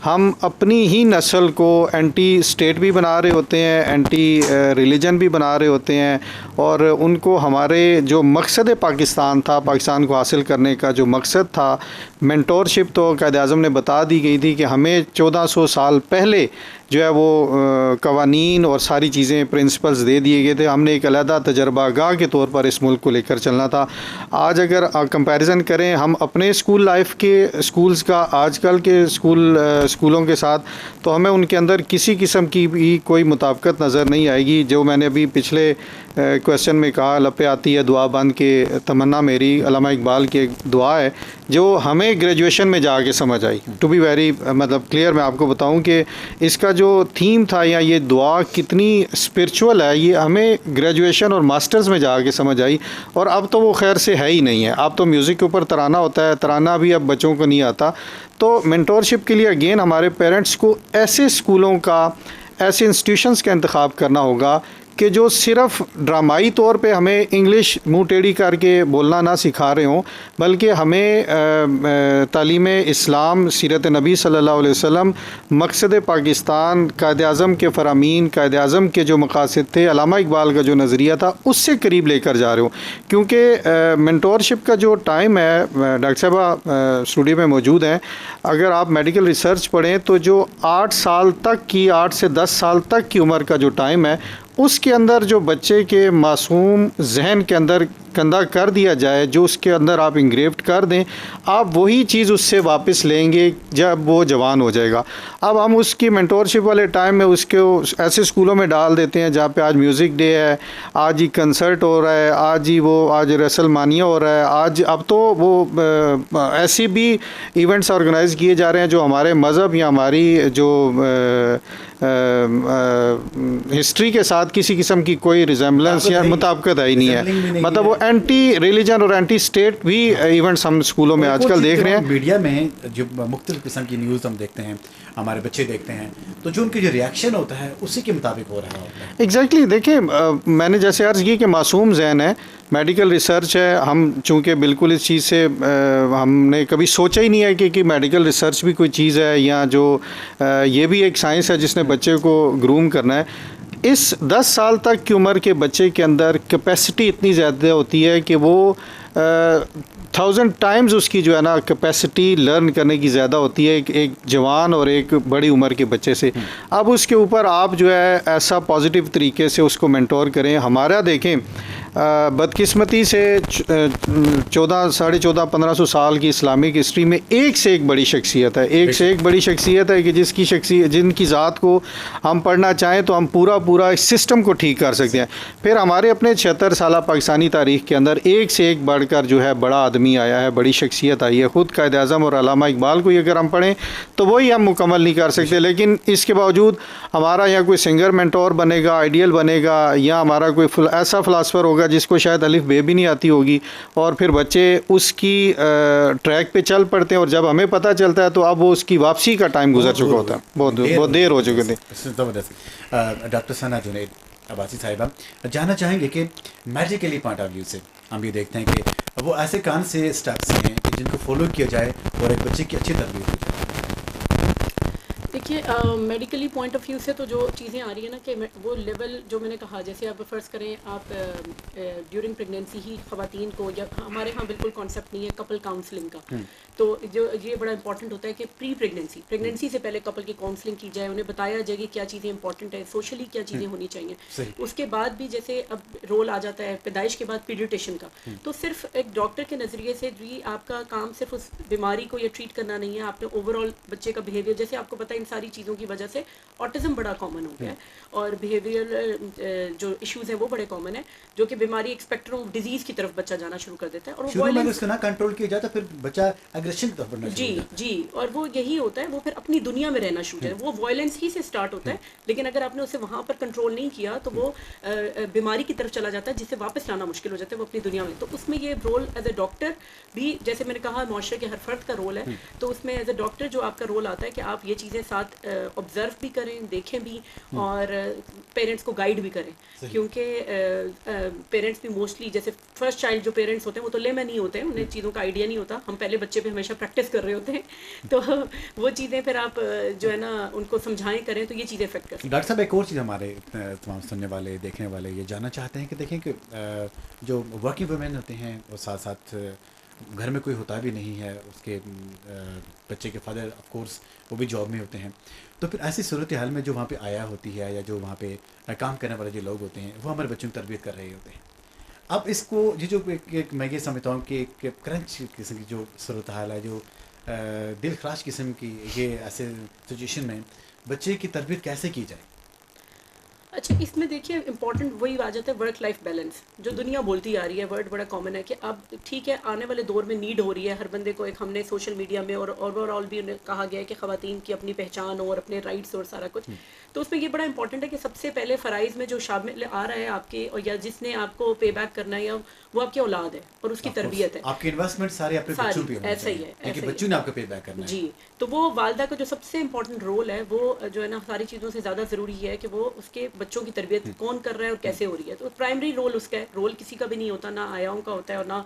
हम अपनी ही नस्ल को एंटी स्टेट भी बना रहे होते हैं, एंटी रिलीजन भी बना रहे होते हैं, और उनको हमारे जो मकसद पाकिस्तान था, पाकिस्तान को हासिल करने का जो मकसद था, मेंटोरशिप तो कायद-ए-आज़म ने बता दी गई थी कि हमें 1400 साल पहले जो है वो कवानीन और सारी चीज़ें, प्रिंसिपल्स दे दिए गए थे, हमने एक अलहदा तजर्बागाह के तौर पर इस मुल्क को लेकर चलना था। आज अगर कंपैरिजन करें हम अपने स्कूल लाइफ के स्कूल्स का आजकल के स्कूलों के साथ, तो हमें उनके अंदर किसी किस्म की भी कोई मुताबिकत नज़र नहीं आएगी। जो मैंने अभी पिछले क्वेश्चन में कहा, लपे आती है दुआ बंद के तमन्ना मेरी, अल्लामा इकबाल की एक दुआ है जो हमें ग्रेजुएशन में जाके समझ आई। टू बी वेरी मतलब क्लियर मैं आपको बताऊं कि इसका जो थीम था या ये दुआ कितनी स्पिरिचुअल है, ये हमें ग्रेजुएशन और मास्टर्स में जाके समझ आई, और अब तो वो खैर से है ही नहीं है। अब तो म्यूज़िक के ऊपर तराना होता है, तराना भी अब बच्चों को नहीं आता। तो मेंटोरशिप के लिए अगेन हमारे पेरेंट्स को ऐसे स्कूलों का, ऐसे इंस्टीट्यूशंस का इंतखाब करना होगा कि जो सिर्फ़ ड्रामाई तौर पे हमें इंग्लिश मुँह टेढ़ी करके बोलना ना सिखा रहे हों, बल्कि हमें तालीम इस्लाम, सीरत नबी सल्लल्लाहु अलैहि वसल्लम, मकसद पाकिस्तान, कायद-ए-आज़म के फ़रामीन, कायद-ए-आज़म के जो मकासद थे, अल्लामा इकबाल का जो नज़रिया था, उससे करीब लेकर जा रहे हो। क्योंकि मेंटोरशिप का जो टाइम है, डॉक्टर साहब स्टूडियो में मौजूद हैं, अगर आप मेडिकल रिसर्च पढ़ें तो जो 8 साल तक की, 8 से 10 साल तक की उम्र का जो टाइम है, उसके अंदर जो बच्चे के मासूम जहन के अंदर कंधा कर दिया जाए, जो उसके अंदर आप इंग्रेव्ड कर दें, आप वही चीज़ उससे वापस लेंगे जब वो जवान हो जाएगा। अब हम उसकी मेंटोरशिप वाले टाइम में उसको ऐसे स्कूलों में डाल देते हैं जहाँ पे आज म्यूज़िक डे है, आज ही कंसर्ट हो रहा है, आज रेसलमानिया हो रहा है, आज अब तो वो ऐसे भी इवेंट्स ऑर्गेनाइज़ किए जा रहे हैं जो हमारे मज़हब या हमारी जो हिस्ट्री के साथ किसी किस्म की कोई रिजेम्बलेंस या मुताबिकत है ही नहीं है। मतलब वो एंटी रिलीजन और एंटी स्टेट भी इवेंट्स हम स्कूलों में आजकल देख रहे हैं। मीडिया में जो मुख्तलिफ किस्म की न्यूज़ हम देखते हैं, हमारे बच्चे देखते हैं, तो जो उनकी जो रिएक्शन होता है उसी के मुताबिक हो रहा है। एग्जैक्टली देखिए, मैंने जैसे अर्ज़ की कि मासूम जहन है, मेडिकल रिसर्च है, हम चूँकि बिल्कुल इस चीज़ से हमने कभी सोचा ही नहीं है कि मेडिकल रिसर्च भी कोई चीज़ है, या जो ये भी एक साइंस है जिसने बच्चे को ग्रूम करना है। इस 10 साल तक की उम्र के बच्चे के अंदर कैपेसिटी इतनी ज़्यादा होती है कि वो 1000 टाइम्स उसकी जो है ना कैपेसिटी लर्न करने की ज़्यादा होती है एक जवान और एक बड़ी उम्र के बच्चे से। अब उसके ऊपर आप जो है ऐसा पॉजिटिव तरीके से उसको मेंटोर करें। हमारा देखें बदकिस्मती से 1400-1500 साल की इस्लामिक हिस्ट्री में एक से एक बड़ी शख्सियत है, एक से एक बड़ी शख्सियत है कि जिनकी ज़ात को हम पढ़ना चाहें तो हम पूरा इस सिस्टम को ठीक कर सकते हैं। फिर हमारे अपने 76 साल पाकिस्तानी तारीख़ के अंदर एक से एक बढ़कर जो है बड़ा आदमी आया है, बड़ी शख्सियत आई है। ख़ुद कायद-ए-आज़म और अल्लामा इकबाल को अगर हम पढ़ें तो वही हम मुकम्मल नहीं कर सकते, लेकिन इसके बावजूद हमारा यहाँ कोई सिंगर मेंटोर बनेगा, आइडियल बनेगा, या हमारा कोई ऐसा फ़िलासफ़र होगा जिसको शायद अलिफ बे भी नहीं आती होगी, और फिर बच्चे उसकी ट्रैक पे चल पड़ते हैं, और जब हमें पता चलता है तो अब वो उसकी वापसी का टाइम गुजर चुका होता है, बहुत देर हो चुकी थी। डॉक्टर सना जुनैद अब्बासी साहिबा, जानना चाहेंगे कि मेडिकली पॉइंट ऑफ व्यू से हम ये देखते हैं कि वो ऐसे कौन से स्टेप्स हैं कि जिनको फॉलो किया जाए और एक बच्चे की अच्छी तरबियत हो जाए। देखिए मेडिकली पॉइंट ऑफ व्यू से तो जो चीज़ें आ रही है ना कि वो लेवल जो मैंने कहा, जैसे आप फ़र्ज़ करें आप ड्यूरिंग प्रेगनेंसी ही ख़वातीन को, या हमारे यहाँ बिल्कुल कॉन्सेप्ट नहीं है कपल काउंसलिंग का, तो जो ये बड़ा इंपॉर्टेंट होता है कि प्री प्रेगनेंसी से पहले कपल की काउंसलिंग की जाए, उन्हें बताया जाए कि क्या चीज़ें इंपॉर्टेंट है, सोशली क्या चीज़ें होनी चाहिए। उसके बाद भी जैसे अब रोल आ जाता है पैदाइश के बाद पीडियाट्रिशियन का, तो सिर्फ एक डॉक्टर के नज़रिए से भी आपका काम सिर्फ उस बीमारी को या ट्रीट करना नहीं है, आपने ओवरऑल बच्चे का बिहेवियर, जैसे आपको पता है इन सारी चीज़ों की वजह से ऑटिज़म बड़ा कॉमन हो गया है और बिहेवियर जो इश्यूज़ हैं वो बड़े कॉमन है, जो कि बीमारी एक स्पेक्ट्रम ऑफ डिजीज़ की तरफ बच्चा जाना शुरू कर देता है। और शुरू में उसको ना कंट्रोल किया जाता, फिर बच्चा एग्रेशन की तरफ बढ़ना जी जी, और वो यही होता है, वो फिर अपनी दुनिया में रहना शुरू करता है, वो वायलेंस ही से स्टार्ट होता है, लेकिन अगर आपने उसे वहाँ पर कंट्रोल नहीं किया तो वो बीमारी की तरफ चला जाता है, जिससे वापस लाना मुश्किल हो जाता है वो अपनी दुनिया में। तो उसमें ये रोल एज ए डॉक्टर भी, जैसे मैंने कहा माशरे के हर फर्द का रोल है, तो उसमें एज ए डॉक्टर जो आपका रोल आता है कि आप ये चीज़ें साथ ऑब्जर्व भी करें, देखें भी, और पेरेंट्स को गाइड भी करें, क्योंकि पेरेंट्स भी मोस्टली, जैसे फर्स्ट चाइल्ड जो पेरेंट्स होते हैं वो तो लेमैन ही होते हैं, उन्हें चीज़ों का आइडिया नहीं होता, हम पहले बच्चे पे हमेशा प्रैक्टिस कर रहे होते हैं, तो वो चीज़ें फिर आप जो है ना उनको समझाएं करें, तो ये चीज़ें इफेक्ट करती हैं। डॉक्टर साहब, एक और चीज़ हमारे तमाम सुनने वाले देखने वाले ये जानना चाहते हैं कि देखें कि जो वर्किंग वुमेन होते हैं और साथ साथ घर में कोई होता भी नहीं है, उसके बच्चे के फादर ऑफ कोर्स वो भी जॉब में होते हैं, तो फिर ऐसी सूरत हाल में जो वहाँ पे आया होती है या जो वहाँ पे काम करने वाले जो लोग होते हैं वो हमारे बच्चों की तरबियत कर रहे होते हैं। अब इसको ये जो एक मैं ये समझता हूँ कि एक क्रंच किस्म की जो सूरत हाल है, जो दिल खराश किस्म की, ये ऐसे सिचुएशन में बच्चे की तरबियत कैसे की जाए? अच्छा, इसमें देखिए इंपॉर्टेंट वही आ जाता है वर्क लाइफ बैलेंस, जो दुनिया बोलती आ रही है, वर्ड बड़ा कॉमन है कि अब ठीक है आने वाले दौर में नीड हो रही है हर बंदे को, एक हमने सोशल मीडिया में और ओवरऑल भी उन्हें कहा गया है कि ख़वातीन की अपनी पहचान हो और अपने राइट्स और सारा कुछ, तो उसमें ये बड़ा इंपॉर्टेंट है कि सबसे पहले फ़राइज़ में जो शामिल आ रहा है आपके, और या जिसने आपको पे बैक करना है, या वो आपकी औलाद है और उसकी तरबियत है, आपकी इन्वेस्टमेंट सारे अपने बच्चों पे होनी ऐसा ही चाहिए, है, क्योंकि बच्चों ने आपका पे बैक करना है जी। तो वो वालदा का जो सबसे इंपॉर्टेंट रोल है वो जो है ना सारी चीज़ों से ज़्यादा ज़रूरी है कि वो उसके बच्चों की तरबियत कौन कर रहा है और कैसे हो रही है, तो प्राइमरी रोल उसका है, रोल किसी का भी नहीं होता, ना आयाओं का होता है और ना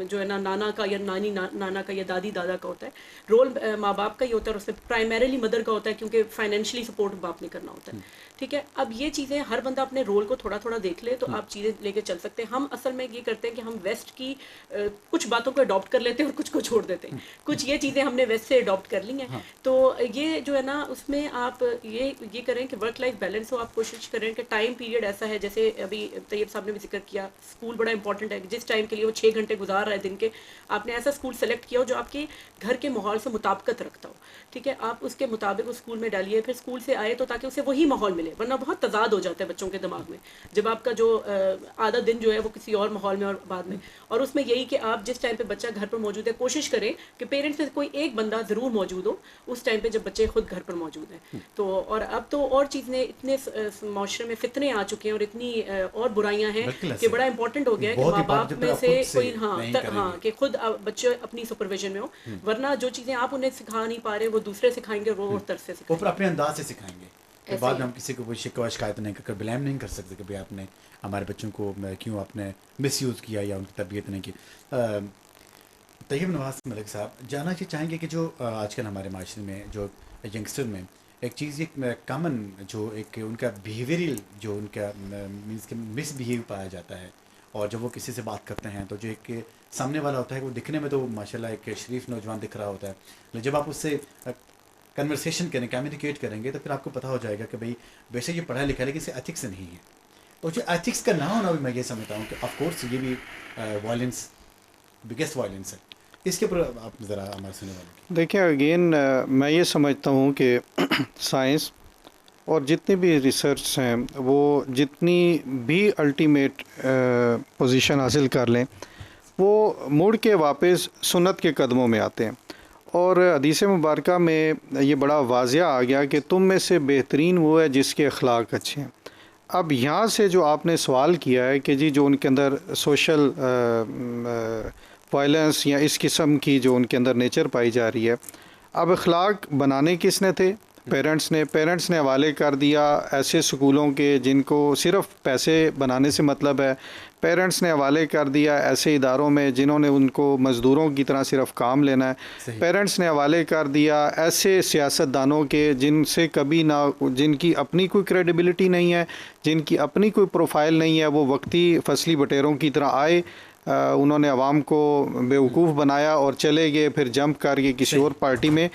जो है ना नाना का या नाना का या दादी दादा का होता है, रोल माँ बाप का ही होता है, और उसमें प्राइमरीली मदर का होता है, क्योंकि फाइनेंशियली सपोर्ट बाप ने करना होता है। ठीक है, अब ये चीज़ें हर बंदा अपने रोल को थोड़ा थोड़ा देख ले तो आप चीज़ें लेके चल सकते हैं। हम असल में ये करते हैं कि हम वेस्ट की कुछ बातों को अडॉप्ट कर लेते हैं और कुछ को छोड़ देते हैं, कुछ ये चीज़ें हमने वेस्ट से अडॉप्ट कर ली हैं। तो ये जो है ना उसमें आप ये करें कि वर्क लाइफ बैलेंस हो, आप कोशिश करें कि टाइम पीरियड ऐसा है, जैसे अभी तैयब साहब ने भी जिक्र किया, स्कूल बड़ा इंपॉर्टेंट है, जिस टाइम के लिए वो 6 घंटे गुजार रहा है दिन के, आपने ऐसा स्कूल सेलेक्ट किया हो जो आपके घर के माहौल से मुताबिकत रखता हो। ठीक है, आप उसके मुताबिक उस स्कूल में डालिए, फिर स्कूल से आए तो ताकि उसे वही माहौल मिले, वरना बहुत तजाद हो जाता है बच्चों के दिमाग में, जब आपका जो आधा दिन जो है वो किसी और माहौल में और बाद में, और उसमें यही कि आप जिस टाइम पे बच्चा घर पर मौजूद है कोशिश करें कि पेरेंट्स में कोई एक बंदा ज़रूर मौजूद हो उस टाइम पे जब बच्चे खुद घर पर मौजूद हैं। तो और अब तो और चीज़ें इतने माशरे में फितने आ चुके हैं और इतनी और बुराइयां हैं कि बड़ा इंपॉर्टेंट हो गया है कि माँ बाप में से कोई हाँ कि खुद बच्चे अपनी सुपरविजन में हो, वरना जो चीज़ें आप उन्हें सिखा नहीं पा रहे वो दूसरे सिखाएंगे, वो और तरह से सिखाएंगे, अपने अंदाज से सिखाएंगे, तो बाद में हम किसी को कोई शिकवा शिकायत नहीं कर ब्लेम नहीं कर सकते कि भाई आपने हमारे बच्चों को क्यों आपने मिसयूज़ किया या उनकी तरबियत नहीं की। तैयब नवाज मलिक साहब, जानना चाहेंगे कि जो आजकल हमारे माशरे में जो यंगस्टर में एक चीज़ एक कॉमन जो एक उनका बिहेवियरल जो उनका मीन्स के मिसबिहेव पाया जाता है, और जब वो किसी से बात करते हैं तो जो एक सामने वाला होता है वो दिखने में तो माशाल्लाह एक शरीफ नौजवान दिख रहा होता है, लेकिन जब आप उससे कन्वर्सेशन करें, कम्युनिकेट करेंगे तो फिर आपको पता हो जाएगा कि भाई बेशक ये पढ़ा लिखा है लेकिन इसे एथिक्स नहीं है। और जो एथिक्स का ना होना भी मैं ये समझता हूँ कि ऑफकोर्स ये भी वायलेंस, बिगेस्ट वायलेंस है। इसके ऊपर आप ज़रा हमारे सुनने वाले। देखिए अगेन मैं ये समझता हूँ कि साइंस और जितनी भी रिसर्च हैं वो जितनी भी अल्टीमेट पोजीशन हासिल कर लें वो मुड़ के वापस सुन्नत के कदमों में आते हैं, और हदीस मुबारक में ये बड़ा वाज़िया आ गया कि तुम में से बेहतरीन वो है जिसके अखलाक अच्छे हैं। अब यहाँ से जो आपने सवाल किया है कि जी जो उनके अंदर सोशल वायलेंस या इस किस्म की जो उनके अंदर नेचर पाई जा रही है, अब अखलाक बनाने किसने थे? पेरेंट्स ने हवाले कर दिया ऐसे स्कूलों के जिनको सिर्फ पैसे बनाने से मतलब है। पेरेंट्स ने हवाले कर दिया ऐसे इदारों में जिन्होंने उनको मज़दूरों की तरह सिर्फ काम लेना है। पेरेंट्स ने हवाले कर दिया ऐसे सियासतदानों के जिनसे कभी ना, जिनकी अपनी कोई क्रेडिबिलिटी नहीं है, जिनकी अपनी कोई प्रोफाइल नहीं है। वो वक्ती फसली बटेरों की तरह आए, उन्होंने अवाम को बेवकूफ़ बनाया और चले गए, फिर जंप करके किसी और पार्टी में।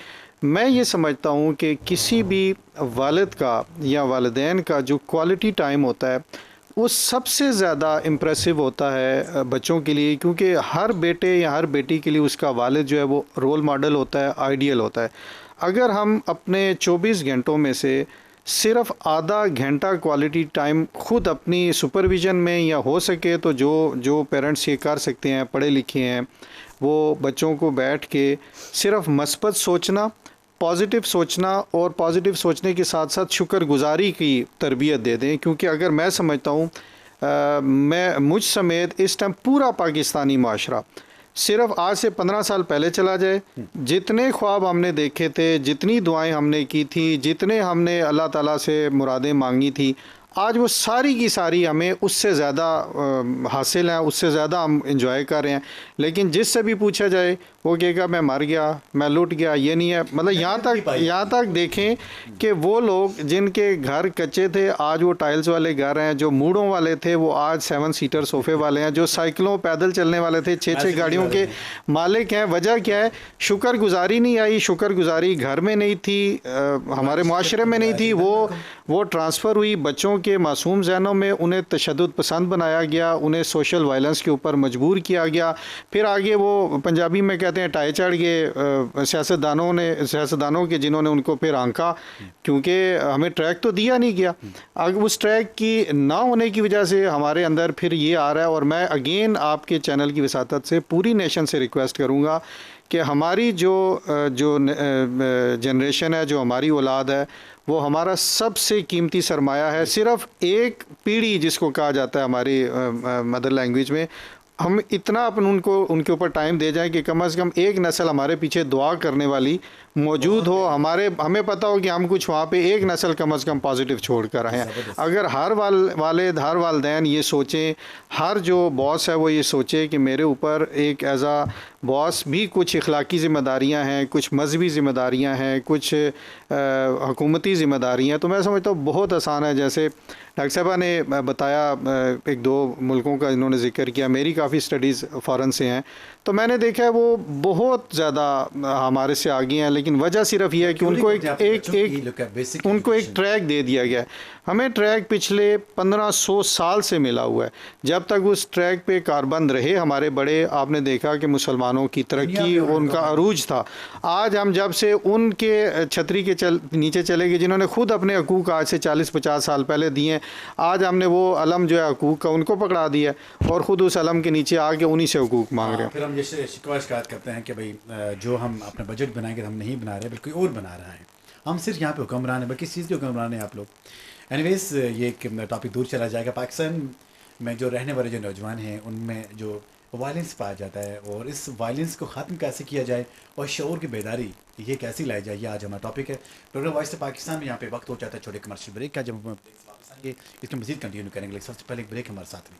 मैं ये समझता हूँ कि किसी भी वालिद का या वालिदैन का जो क्वालिटी टाइम होता है वो सबसे ज़्यादा इम्प्रेसिव होता है बच्चों के लिए, क्योंकि हर बेटे या हर बेटी के लिए उसका वालिद जो है वो रोल मॉडल होता है, आइडियल होता है। अगर हम अपने 24 घंटों में से सिर्फ आधा घंटा क्वालिटी टाइम खुद अपनी सुपरविज़न में, या हो सके तो जो पेरेंट्स ये कर सकते हैं, पढ़े लिखे हैं, वो बच्चों को बैठ के सिर्फ मस्बत सोचना, पॉजिटिव सोचना और पॉजिटिव सोचने के साथ साथ शुक्रगुजारी की तरबियत दे दें। क्योंकि अगर मैं समझता हूँ, मुझ समेत इस टाइम पूरा पाकिस्तानी माशरा सिर्फ आज से 15 साल पहले चला जाए, जितने ख्वाब हमने देखे थे, जितनी दुआएं हमने की थी, जितने हमने अल्लाह ताला से मुरादें मांगी थी, आज वो सारी की सारी हमें उससे ज़्यादा हासिल हैं, उससे ज़्यादा हम इंजॉय कर रहे हैं। लेकिन जिससे भी पूछा जाए वो कहेगा मैं मर गया, मैं लुट गया। ये नहीं है, मतलब यहाँ तक देखें कि वो लोग जिनके घर कच्चे थे आज वो टाइल्स वाले घर हैं, जो मूड़ों वाले थे वो आज 7 सीटर सोफ़े वाले हैं, जो साइकिलों पैदल चलने वाले थे 6-6 गाड़ियों के मालिक हैं। वजह क्या है? शुक्रगुजारी नहीं आई, शुक्रगुजारी घर में नहीं थी, हमारे माशरे में नहीं थी, वो ट्रांसफ़र हुई बच्चों के मासूम जहनों में। उन्हें तशद्दुद पसंद बनाया गया, उन्हें सोशल वायलेंस के ऊपर मजबूर किया गया। फिर आगे वो पंजाबी में कहते हैं टाए चढ़ गए सियासतदानों के, जिन्होंने उनको फिर आंका, क्योंकि हमें ट्रैक तो दिया नहीं गया। अगर उस ट्रैक की ना होने की वजह से हमारे अंदर फिर ये आ रहा है। और मैं अगेन आपके चैनल की वसातत से पूरी नेशन से रिक्वेस्ट करूँगा कि हमारी जो जनरेशन है, जो हमारी औलाद है, वो हमारा सबसे कीमती सरमाया है। सिर्फ एक पीढ़ी जिसको कहा जाता है हमारी मदर लैंग्वेज में, हम इतना अपन उनके ऊपर टाइम दे जाएं कि कम से कम एक नस्ल हमारे पीछे दुआ करने वाली मौजूद हो। हमें पता हो कि हम कुछ वहाँ पे एक नस्ल कम से कम पॉजिटिव छोड़ कर आए हैं। अगर हर वालिदैन ये सोचें, हर जो बॉस है वो ये सोचे कि मेरे ऊपर एक एज आ बॉस भी कुछ इखलाकी ज़िम्मेदारियाँ हैं, कुछ मजहबी ज़िम्मेदारियाँ हैं, कुछ हुकूमती ज़िम्मेदारियाँ, तो मैं समझता हूँ बहुत आसान है। जैसे डॉक्टर साहबा ने बताया 1-2 मुल्कों का इन्होंने ज़िक्र किया, मेरी काफ़ी स्टडीज़ फ़ॉरेन से हैं, तो मैंने देखा है वो बहुत ज़्यादा हमारे से आगे हैं। लेकिन वजह सिर्फ ये है कि उनको एक ट्रैक दे दिया गया है। हमें ट्रैक पिछले 1500 साल से मिला हुआ है। जब तक उस ट्रैक पे कारबंद रहे हमारे बड़े, आपने देखा कि मुसलमानों की तरक्की, उनका अरूज था। आज हम जब से उनके छतरी के नीचे चले गए, जिन्होंने खुद अपने हकूक़ आज से 40-50 साल पहले दिए, आज हमने वो अलम जो है हकूक़ का उनको पकड़ा दिया और ख़ुद उस अलम के नीचे आके उन्हीं से हकूक़ मांग रहे हैं। फिर हम जैसे शिकवा शिकायत करते हैं कि भाई जो हम अपना बजट बनाएंगे हम नहीं बना रहे, बल्कि और बना रहा है। हम सिर्फ यहाँ पे हुक्मरान है, बल्कि इस चीज़ के हुक्मरान हैं आप लोग। एनीवेज, ये एक टॉपिक दूर चला जाएगा। पाकिस्तान में जो रहने वाले जो नौजवान हैं उनमें जो वायलेंस पाया जाता है, और इस वायलेंस को ख़त्म कैसे किया जाए और शऊर की बेदारी ये कैसी लाई जाए, ये आज हमारा टॉपिक है। प्रोग्राम वॉइस ऑफ पाकिस्तान में यहाँ पे वक्त हो जाता है छोटे कमर्शियल ब्रेक का। जब हम वापस आएंगे इसमें मज़ीद कंटिन्यू करेंगे, लेकिन सबसे पहले एक ब्रेक हमारे साथ में।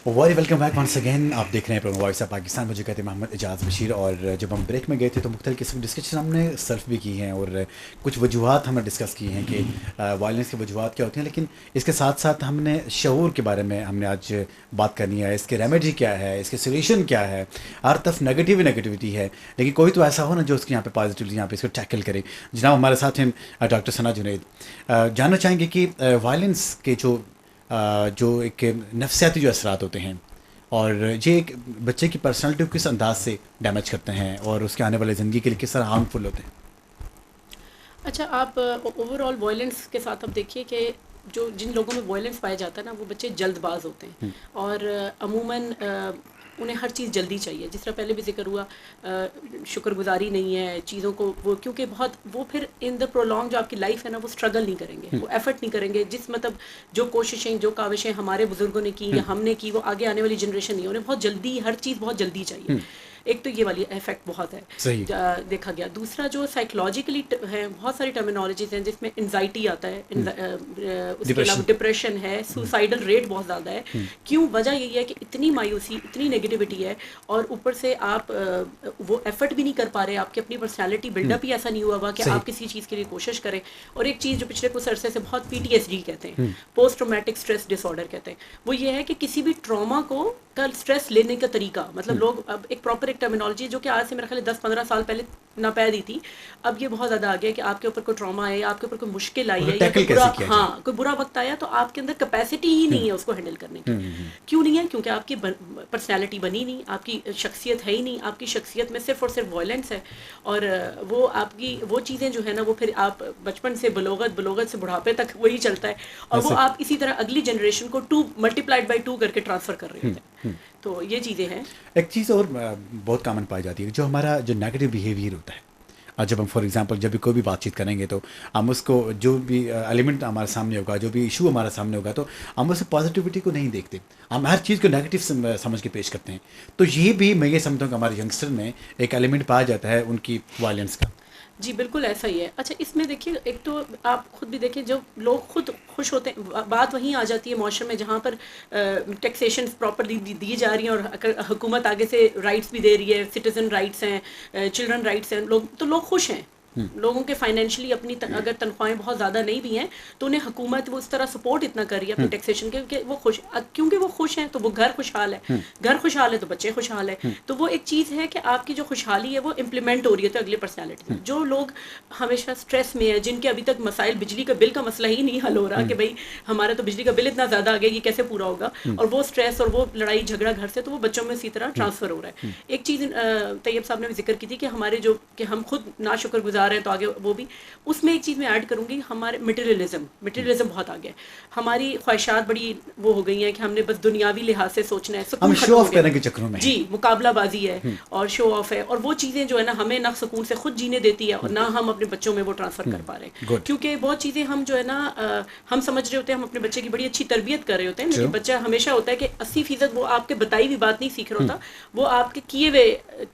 Very welcome back once again. आप देख रहे हैं प्रोग्राम वॉइस ऑफ पाकिस्तान। मुझे कहते हैं मोहम्मद एजाज़ बशीर। और जब हम ब्रेक में गए थे तो मुख्तलिफ़ किस्म की डिस्कशन हमने सेल्फ भी की हैं और कुछ वजूहात हमने डिस्कस की हैं कि वायलेंस की वजूहात क्या होती हैं। लेकिन इसके साथ साथ हमने शऊर के बारे में हमने आज बात करनी है, इसके रेमेडी क्या है, इसके सोल्यूशन क्या है। हर तरफ नेगेटिविटी है, लेकिन कोई तो ऐसा हो ना जो उसके यहाँ पे पॉजिटिवली यहाँ पे इसको टैकल करे। जनाब हमारे साथ हैं डॉक्टर सना जुनैद। जानना चाहेंगे कि वायलेंस के जो एक नफ्सियाती जो असरात होते हैं और ये एक बच्चे की पर्सनालिटी को किस अंदाज से डैमेज करते हैं और उसके आने वाले ज़िंदगी के लिए किस तरह हार्मफुल होते हैं। अच्छा, आप ओवरऑल वायलेंस के साथ अब देखिए कि जिन लोगों में वायलेंस पाया जाता है ना, वो बच्चे जल्दबाज होते हैं और अमूमन उन्हें हर चीज़ जल्दी चाहिए, जिस तरह पहले भी जिक्र हुआ, शुक्रगुजारी नहीं है चीज़ों को, वो क्योंकि बहुत वो फिर इन द प्रोलॉन्ग जो आपकी लाइफ है ना, वो स्ट्रगल नहीं करेंगे, वो एफर्ट नहीं करेंगे, जिस मतलब जो कोशिशें जो काविशें हमारे बुजुर्गों ने की या हमने की, वो आगे आने वाली जनरेशन नहीं है, उन्हें बहुत जल्दी हर चीज़ बहुत जल्दी चाहिए। एक तो ये वाली इफेक्ट बहुत है सही। देखा गया। दूसरा जो साइकोलॉजिकली है, बहुत सारी टर्मिनोलॉजीज हैं जिसमें एंजाइटी आता है, उसके अलावा डिप्रेशन है, सुसाइडल रेट बहुत ज़्यादा है। क्यों? वजह यही है कि इतनी मायूसी, इतनी नेगेटिविटी है, और ऊपर से आप वो एफर्ट भी नहीं कर पा रहे, आपकी अपनी पर्सनैलिटी बिल्डअप ही ऐसा नहीं हुआ हुआ कि आप किसी चीज़ के लिए कोशिश करें। और एक चीज़ जो पिछले कुछ अरसे से बहुत PTSD कहते हैं, पोस्ट ट्रॉमेटिक स्ट्रेस डिसऑर्डर कहते हैं, वो ये है कि किसी भी ट्रॉमा को का स्ट्रेस लेने का तरीका, मतलब लोग अब एक प्रॉपर एक टर्मिनोलॉजी जो कि आज से मेरे ख्याल 10-15 साल पहले नापैदी थी, अब ये बहुत ज़्यादा आ गया कि आपके ऊपर कोई ट्रॉमा है, आपके ऊपर कोई मुश्किल आई है, या कोई बुरा, हाँ, कोई बुरा वक्त आया, तो आपके अंदर कैपेसिटी ही नहीं है उसको हैंडल करने की। क्यों नहीं है? क्योंकि आपकी पर्सनैलिटी बनी नहीं, आपकी शख्सियत है ही नहीं, आपकी शख्सियत में सिर्फ और सिर्फ वायलेंस है, और वो आपकी वो चीज़ें जो है ना, वो फिर आप बचपन से बलोगत से बुढ़ापे तक वही चलता है, और वो आप इसी तरह अगली जनरेशन को 2 मल्टीप्लाइड बाई 2 करके ट्रांसफ़र कर रहे होते हैं। तो ये चीज़ें हैं। एक चीज़ और बहुत कॉमन पाई जाती है, जो हमारा जो नेगेटिव बिहेवियर होता है, और जब हम फॉर एग्जांपल जब भी कोई भी बातचीत करेंगे तो हम उसको जो भी एलिमेंट हमारे सामने होगा, जो भी इशू हमारे सामने होगा, तो हम उस पॉजिटिविटी को नहीं देखते, हम हर चीज़ को नेगेटिव समझ के पेश करते हैं। तो ये भी मैं ये समझता हूँ कि हमारे यंगस्टर में एक एलिमेंट पाया जाता है उनकी वायलेंस का। जी बिल्कुल ऐसा ही है। अच्छा, इसमें देखिए, एक तो आप खुद भी देखिए, जब लोग खुद खुश होते हैं, बात वहीं आ जाती है माशरे में जहाँ पर टैक्सेशन प्रॉपर दी जा रही है, और हुकूमत आगे से राइट्स भी दे रही है, सिटीजन राइट्स हैं, चिल्ड्रन राइट्स हैं, लोग खुश हैं। लोगों के फाइनेंशियली अपनी अगर तनख्वाहें बहुत ज़्यादा नहीं भी हैं, तो उन्हें हुकूमत वो इस तरह सपोर्ट इतना कर रही है अपनी टैक्सेशन के कि वो खुश, क्योंकि वो खुश हैं तो वो घर खुशहाल है, घर खुशहाल है तो बच्चे खुशहाल है। तो वो एक चीज़ है कि आपकी जो खुशहाली है वो इम्प्लीमेंट हो रही है तो अगली पर्सनैलिटी में। जो लोग हमेशा स्ट्रेस में है, जिनके अभी तक मसाइल, बिजली का बिल का मसला ही नहीं हल हो रहा कि भाई हमारा तो बिजली का बिल इतना ज़्यादा आ गया, ये कैसे पूरा होगा, और वो स्ट्रेस और वो लड़ाई झगड़ा घर से, तो वो बच्चों में इसी तरह ट्रांसफ़र हो रहा है। एक चीज़ तैयब साहब ने भी जिक्र की थी कि हमारे जो कि हम खुद नाशुक्रगुजार हैं, तो आगे वो भी, उसमें एक चीज़ मैं ऐड करूँगी, हमारे मटेरियलिज्म बहुत आ गया। हमारी ख्वाहिशात बड़ी वो हो गई हैं कि हमने बस दुनियावी लिहाज से सोचना है, हम शो ऑफ करने के चक्करों में, जी, मुकाबलाबाजी है और शो ऑफ है, और वो चीज़ें जो है ना, हमें ना सुकून से खुद जीने देती है, और ना हम अपने बच्चों में वो ट्रांसफ़र कर पा रहे हैं। क्योंकि बहुत चीज़ें हम जो है ना, हम समझ रहे होते हैं, हम अपने बच्चे की बड़ी अच्छी तरबियत कर रहे होते हैं, लेकिन बच्चा हमेशा होता है कि 80% वो आपके बताई हुई बात नहीं सीख रहा होता, वो आपके किए हुए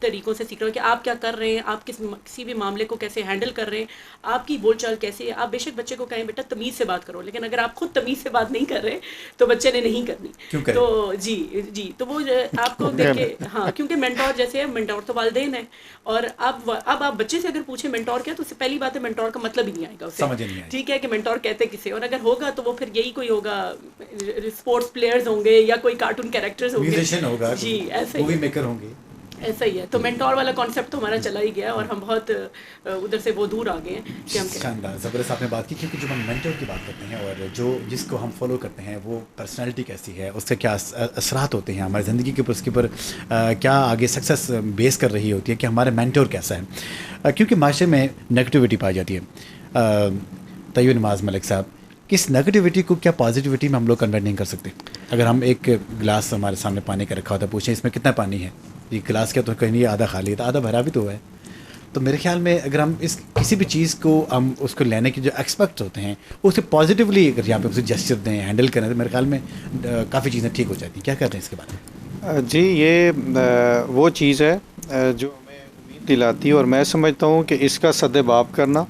तरीक़ों से सीख रहा हो कि आप क्या कर रहे हैं, आप किसी भी मामले को कैसे हैंडल कर रहे हैं, आपकी बोलचाल कैसी है। आप बेशक बच्चे को कहें बेटा तमीज़ से बात करो, लेकिन अगर आप खुद तमीज़ से बात नहीं कर रहे तो बच्चे ने नहीं करनी। तो जी तो वो आपको देख के, हाँ, क्योंकि मेंटोर जैसे है, मेंटोर तो वालिदैन है, और अब आप बच्चे से अगर पूछे मेंटोर क्या, तो उससे पहली बात है मेंटोर का मतलब ही नहीं आएगा उसे, समझ नहीं आएगा। ठीक है कि मेंटोर कहते किसे, और अगर होगा तो वो फिर यही कोई होगा, स्पोर्ट्स प्लेयर्स होंगे या कोई कार्टून कैरेक्टर्स होंगे, म्यूजिशियन होगा, जी, ऐसे मूवी मेकर होंगे, ऐसा ही है। तो मेंटोर वाला कॉन्सेप्ट तो हमारा चला ही गया, और हम बहुत उधर से वो दूर आ गए हैं कि हम शानदार, ज़बरदस्त आपने बात की। क्योंकि जब हम मेंटोर की बात करते हैं और जिसको हम फॉलो करते हैं, वो पर्सनालिटी कैसी है, उससे क्या असरात होते हैं हमारी ज़िंदगी के ऊपर, उसके ऊपर क्या आगे सक्सेस बेस कर रही होती है कि हमारा मेंटोर कैसा है। क्योंकि माशरे में नेगेटिविटी पाई जाती है। तैयब नमाज़ मलिक साहब, किस नेगेटिविटी को क्या पॉजिटिविटी में हम लोग कन्वर्ट नहीं कर सकते? अगर हम एक गिलास हमारे सामने पानी का रखा होता है, पूछें इसमें कितना पानी है, ये गिलास क्या, तो कहीं नहीं आधा खाली है, तो आधा भरा भी तो है। तो मेरे ख्याल में अगर हम इस किसी भी चीज़ को हम उसको लेने के जो एक्सपेक्ट होते हैं, उसे पॉजिटिवली अगर यहाँ पे उसे जेस्चर दें, हैंडल करें, तो मेरे ख्याल में काफ़ी चीज़ें ठीक हो जाती हैं। क्या कहते हैं इसके बारे में? जी, ये वो चीज़ है जो हमें उम्मीद दिलाती है, और मैं समझता हूँ कि इसका सद्देबाब करना,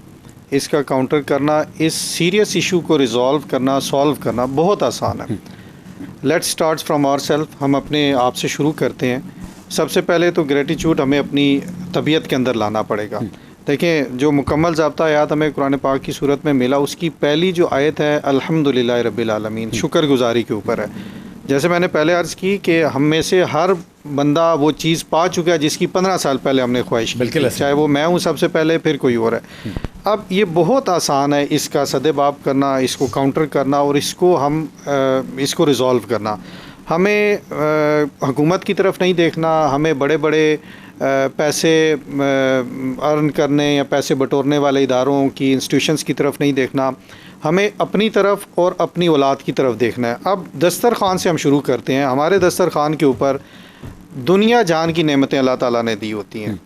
इसका काउंटर करना, इस सीरियस इशू को रिज़ॉल्व करना, सॉल्व करना बहुत आसान है। Let's start from our self, हम अपने आप से शुरू करते हैं। सबसे पहले तो ग्रेटिट्यूड हमें अपनी तबीयत के अंदर लाना पड़ेगा। देखें, जो मुकम्मल ज़ाब्ता आयात हमें कुरान पाक की सूरत में मिला, उसकी पहली जो आयत है अल्हम्दुलिल्लाह रब्बिल आलमीन, शुक्रगुजारी के ऊपर है। जैसे मैंने पहले अर्ज़ की कि हम में से हर बंदा वो चीज़ पा चुका है जिसकी 15 साल पहले हमने ख्वाहिश की, चाहे वो मैं हूँ सबसे पहले, फिर कोई और है। अब ये बहुत आसान है इसका सद्देबाब करना, इसको काउंटर करना, और इसको रिज़ॉल्व करना। हमें हुकूमत की तरफ नहीं देखना, हमें बड़े बड़े पैसे अर्न करने या पैसे बटोरने वाले इदारों की, इंस्टीट्यूशंस की तरफ नहीं देखना, हमें अपनी तरफ और अपनी औलाद की तरफ देखना है। अब दस्तरखान से हम शुरू करते हैं। हमारे दस्तरखान के ऊपर दुनिया जान की नेमतें अल्लाह ताला ने दी होती हैं।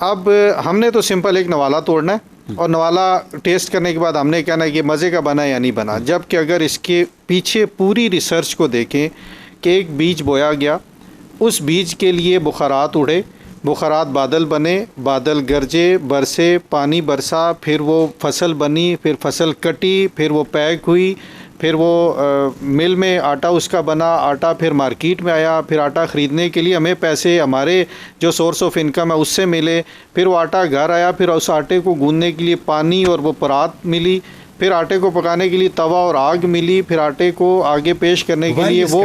अब हमने तो सिंपल एक नवाला तोड़ना है और नवाला टेस्ट करने के बाद हमने कहना है कि मज़े का बना या नहीं बना, जबकि अगर इसके पीछे पूरी रिसर्च को देखें कि एक बीज बोया गया, उस बीज के लिए बुखारात उड़े, बुखारात बादल बने, बादल गरजे, बरसे, पानी बरसा, फिर वो फसल बनी, फिर फसल कटी, फिर वो पैक हुई, फिर वो मिल में आटा उसका बना, आटा फिर मार्केट में आया, फिर आटा ख़रीदने के लिए हमें पैसे हमारे जो सोर्स ऑफ इनकम है उससे मिले, फिर वो आटा घर आया, फिर उस आटे को गूंदने के लिए पानी और वो परात मिली, फिर आटे को पकाने के लिए तवा और आग मिली, फिर आटे को आगे पेश करने के लिए वो,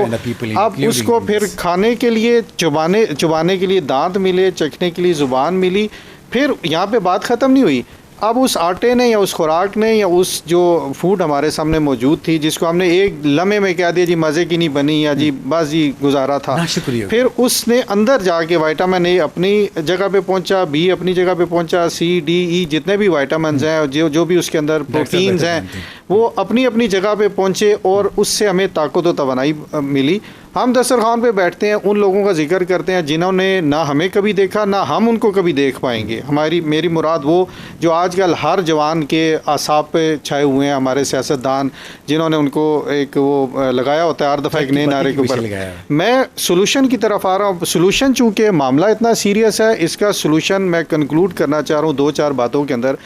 अब उसको फिर खाने के लिए चबाने के लिए दांत मिले, चखने के लिए ज़ुबान मिली। फिर यहाँ पे बात ख़त्म नहीं हुई। अब उस आटे ने या उस खुराक ने या उस जो फूड हमारे सामने मौजूद थी, जिसको हमने एक लम्हे में कह दिया जी मज़े की नहीं बनी या जी बस जी गुजारा था, फिर उसने अंदर जाके वाइटामिन ए अपनी जगह पे पहुंचा, बी अपनी जगह पे पहुंचा, सी डी ई जितने भी वाइटामिन हैं, जो भी उसके अंदर प्रोटीन्स हैं, वो अपनी अपनी जगह पे पहुंचे और उससे हमें ताकत व तवानाई मिली। हम दस्तरखान पे बैठते हैं, उन लोगों का जिक्र करते हैं जिन्होंने ना हमें कभी देखा ना हम उनको कभी देख पाएंगे। मेरी मुराद वो जो आजकल हर जवान के आसाब पे छाए हुए हैं, हमारे सियासतदान जिन्होंने उनको एक वो लगाया होता है हर दफ़ा एक नए नारे के ऊपर। मैं सोल्यूशन की तरफ आ रहा हूँ। सोल्यूशन चूँकि मामला इतना सीरियस है, इसका सोल्यूशन मैं कंक्लूड करना चाह रहा हूँ 2-4 बातों के अंदर।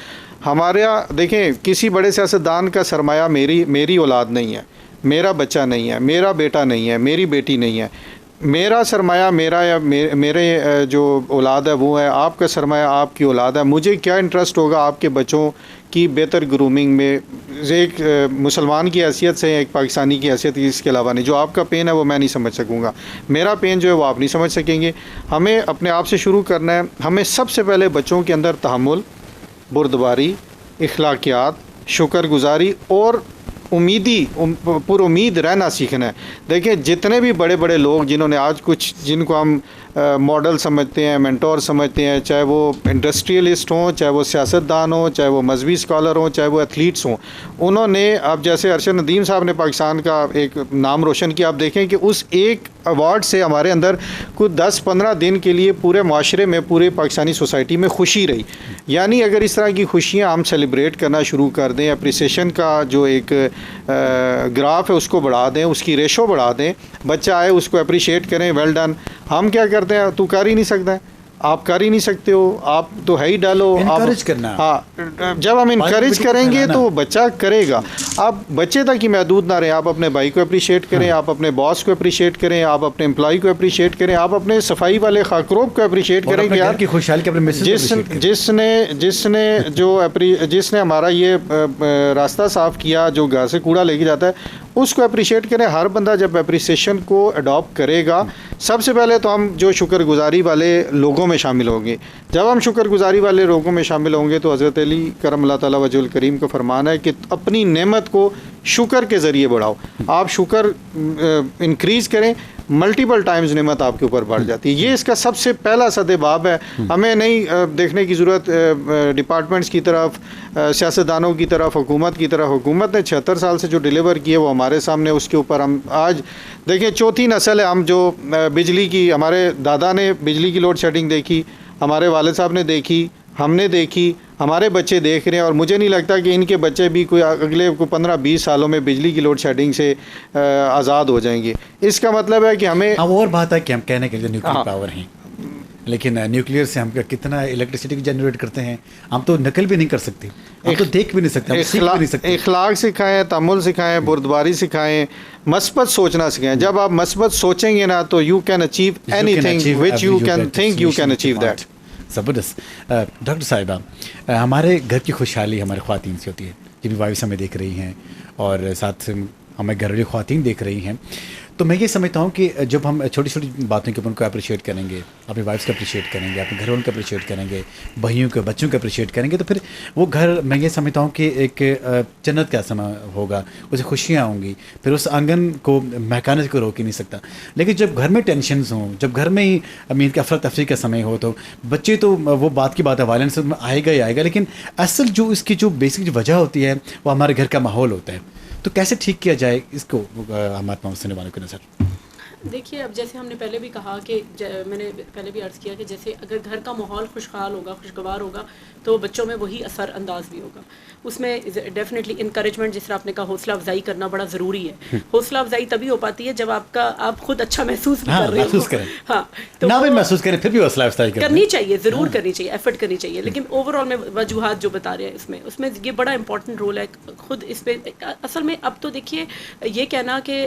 हमारे देखें, किसी बड़े सियासतदान का सरमाया मेरी औलाद नहीं है, मेरा बच्चा नहीं है, मेरा बेटा नहीं है, मेरी बेटी नहीं है। मेरा सरमाया मेरा या मेरे जो औलाद है वो है, आपका सरमाया आपकी औलाद है। मुझे क्या इंटरेस्ट होगा आपके बच्चों की बेहतर ग्रूमिंग में, एक मुसलमान की हैसियत से, एक पाकिस्तानी की हैसियत, इसके अलावा नहीं। जो आपका पेन है वो मैं नहीं समझ सकूँगा, मेरा पेन जो है वो आप नहीं समझ सकेंगे। हमें अपने आप से शुरू करना है। हमें सबसे पहले बच्चों के अंदर तहम्मुल, बुर्दबारी, इखलाकियात, शुक्रगुजारी और पुरुमीद रहना सीखना है। देखिए, जितने भी बड़े बड़े लोग जिन्होंने आज कुछ, जिनको हम मॉडल समझते हैं, मेंटोर समझते हैं, चाहे वो इंडस्ट्रियलिस्ट हों, चाहे वो सियासतदान हों, चाहे वो मजहबी स्कॉलर हों, चाहे वो एथलीट्स हों, उन्होंने, अब जैसे अरशद नदीम साहब ने पाकिस्तान का एक नाम रोशन किया। आप देखें कि उस एक अवार्ड से हमारे अंदर कुछ 10-15 दिन के लिए पूरे माशरे में, पूरे पाकिस्तानी सोसाइटी में खुशी रही। यानी अगर इस तरह की खुशियाँ हम सेलिब्रेट करना शुरू कर दें, अप्रिसिएशन का जो एक ग्राफ है उसको बढ़ा दें, उसकी रेशो बढ़ा दें, बच्चा आए उसको अप्रिशिएट करें, वेल डन। हम क्या करते हैं, तू कर ही नहीं सकता है, आप कर ही नहीं सकते हो, आप तो है ही डालो, इनकरेज करना। हाँ, जब हम इनकरेज करेंगे तो बच्चा करेगा। आप बच्चे तक ही महदूद ना रहें, आप अपने भाई को अप्रिशिएट करें, आप अपने बॉस को अप्रिशिएट करें, आप अपने एम्प्लॉय को अप्रिशिएट करें, आप अपने सफाई वाले खाकरोब को अप्रिशिएट करें कि यार की खुशहाली के अपने जिसने हमारा ये रास्ता साफ़ किया, जो घर से कूड़ा लेके जाता है, उसको अप्रिशिएट करें। हर बंदा जब अप्रिसिएशन को अडॉप्ट करेगा, सबसे पहले तो हम जो शुक्रगुजारी वाले लोगों में शामिल होंगे। जब हम शुक्रगुजारी वाले लोगों में शामिल होंगे तो हज़रत अली करम अल्लाह ताला वजहुल करीम का फरमान है कि अपनी नेमत को शुक्र के ज़रिए बढ़ाओ। आप शुक्र इंक्रीज़ करें, मल्टीपल टाइम्स नेमत आपके ऊपर बढ़ जाती है। ये इसका सबसे पहला सदबाब है। हमें नहीं देखने की ज़रूरत डिपार्टमेंट्स की तरफ, सियासतदानों की तरफ, हुकूमत की तरफ। हुकूमत ने 76 साल से जो डिलीवर किए वो हमारे सामने, उसके ऊपर हम आज देखिए चौथी नस्ल है। हम जो बिजली की, हमारे दादा ने बिजली की लोड शेडिंग देखी, हमारे वालिद साहब ने देखी, हमने देखी, हमारे बच्चे देख रहे हैं, और मुझे नहीं लगता कि इनके बच्चे भी कोई अगले 15-20 सालों में बिजली की लोड शेडिंग से आज़ाद हो जाएंगे। इसका मतलब है कि हमें, अब और बात है कि हम कहने के लिए न्यूक्लियर पावर हैं, लेकिन न्यूक्लियर से हम कितना इलेक्ट्रिसिटी जनरेट करते हैं, हम तो नकल भी नहीं कर सकते, हम तो देख भी नहीं सकते, हम सीख भी नहीं सकते। इखलाक सिखाएं, तअम्मुल सिखाएं, बुर्दबारी सिखाएं, मस्बत सोचना सिखाएं। जब आप मस्बत सोचेंगे ना तो you can achieve anything which you can think you can achieve that. ज़बरदस्त। डॉक्टर साहिबा, हमारे घर की खुशहाली हमारे ख़वातीन से होती है, जिनकी वाइफ्स हमें देख रही हैं और साथ हमें घरेलू ख़वातीन देख रही हैं। तो मैं ये समझता हूँ कि जब हम छोटी छोटी बातों के ऊपर उनको अप्रिशिएट करेंगे, अपनी वाइफ्स को अप्रिशिएट करेंगे, अपने घर वालों को अप्रिशिएट करेंगे, भाइयों को, बच्चों को अप्रिशिएट करेंगे, तो फिर वो घर, मैं ये समझता हूँ कि एक जन्नत का समय होगा, उसे खुशियाँ होंगी, फिर उस आंगन को महकाने को रोक ही नहीं सकता। लेकिन जब घर में टेंशन्स हों, जब घर में ही अमीर का अफरा तफरी का समय हो, तो बच्चे तो वो बात की बात है, वायलेंस आएगा ही आएगा, लेकिन असल जो इसकी जो बेसिक वजह होती है वो हमारे घर का माहौल होता है। तो कैसे ठीक किया जाए इसको, हमारे सुनने वालों की नज़र? देखिए, अब जैसे हमने पहले भी कहा कि मैंने पहले भी अर्ज़ किया कि जैसे अगर घर का माहौल खुशहाल होगा, खुशगवार होगा, तो बच्चों में वही असर अंदाज भी होगा। उसमें डेफिनेटली इंकरेजमेंट, जिस तरह आपने कहा, हौसला अफजाई करना बड़ा ज़रूरी है। हौसला अफजाई तभी हो पाती है जब आप खुद अच्छा महसूस भी कर रहे हो। महसूस करें, हाँ, ना भी महसूस करें फिर भी हौसला अफजाई करनी चाहिए, ज़रूर करनी चाहिए, एफर्ट करनी चाहिए। लेकिन ओवरऑल में वजूहात जो बता रहे हैं उसमें ये बड़ा इंपॉर्टेंट रोल है खुद इस पे। असल में अब तो देखिए, ये कहना कि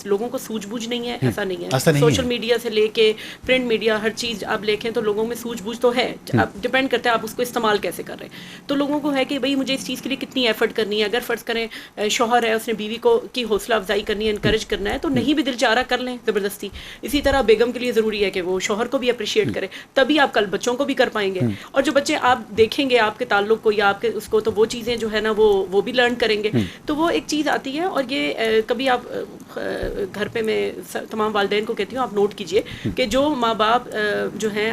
लोगों को सूझबूझ नहीं है, ऐसा नहीं है। सोशल मीडिया से लेके प्रिंट मीडिया, हर चीज़ आप देखें तो लोगों में सूझबूझ तो है। अब डिपेंड करता है आप उसको इस्तेमाल कैसे कर रहे हैं। तो लोगों को है कि भाई मुझे इस चीज़ के लिए कितनी एफर्ट करनी है। अगर फ़र्ज़ करें शौहर है, उसने बीवी को की हौसला अफजाई करनी है, इनकरेज करना है, तो नहीं भी दिल चाह रहा कर लें ज़बरदस्ती। इसी तरह बेगम के लिए ज़रूरी है कि वो शौहर को भी अप्रिशिएट करे, तभी आप कल बच्चों को भी कर पाएंगे। और जो बच्चे आप देखेंगे आपके ताल्लुक़ को या आपके उसको, तो वो चीज़ें जो है ना वो भी लर्न करेंगे। तो वो एक चीज़ आती है। और ये कभी आप घर पे मैं तमाम वालिदैन को कहती हूँ, आप नोट कीजिए कि जो माँ बाप जो हैं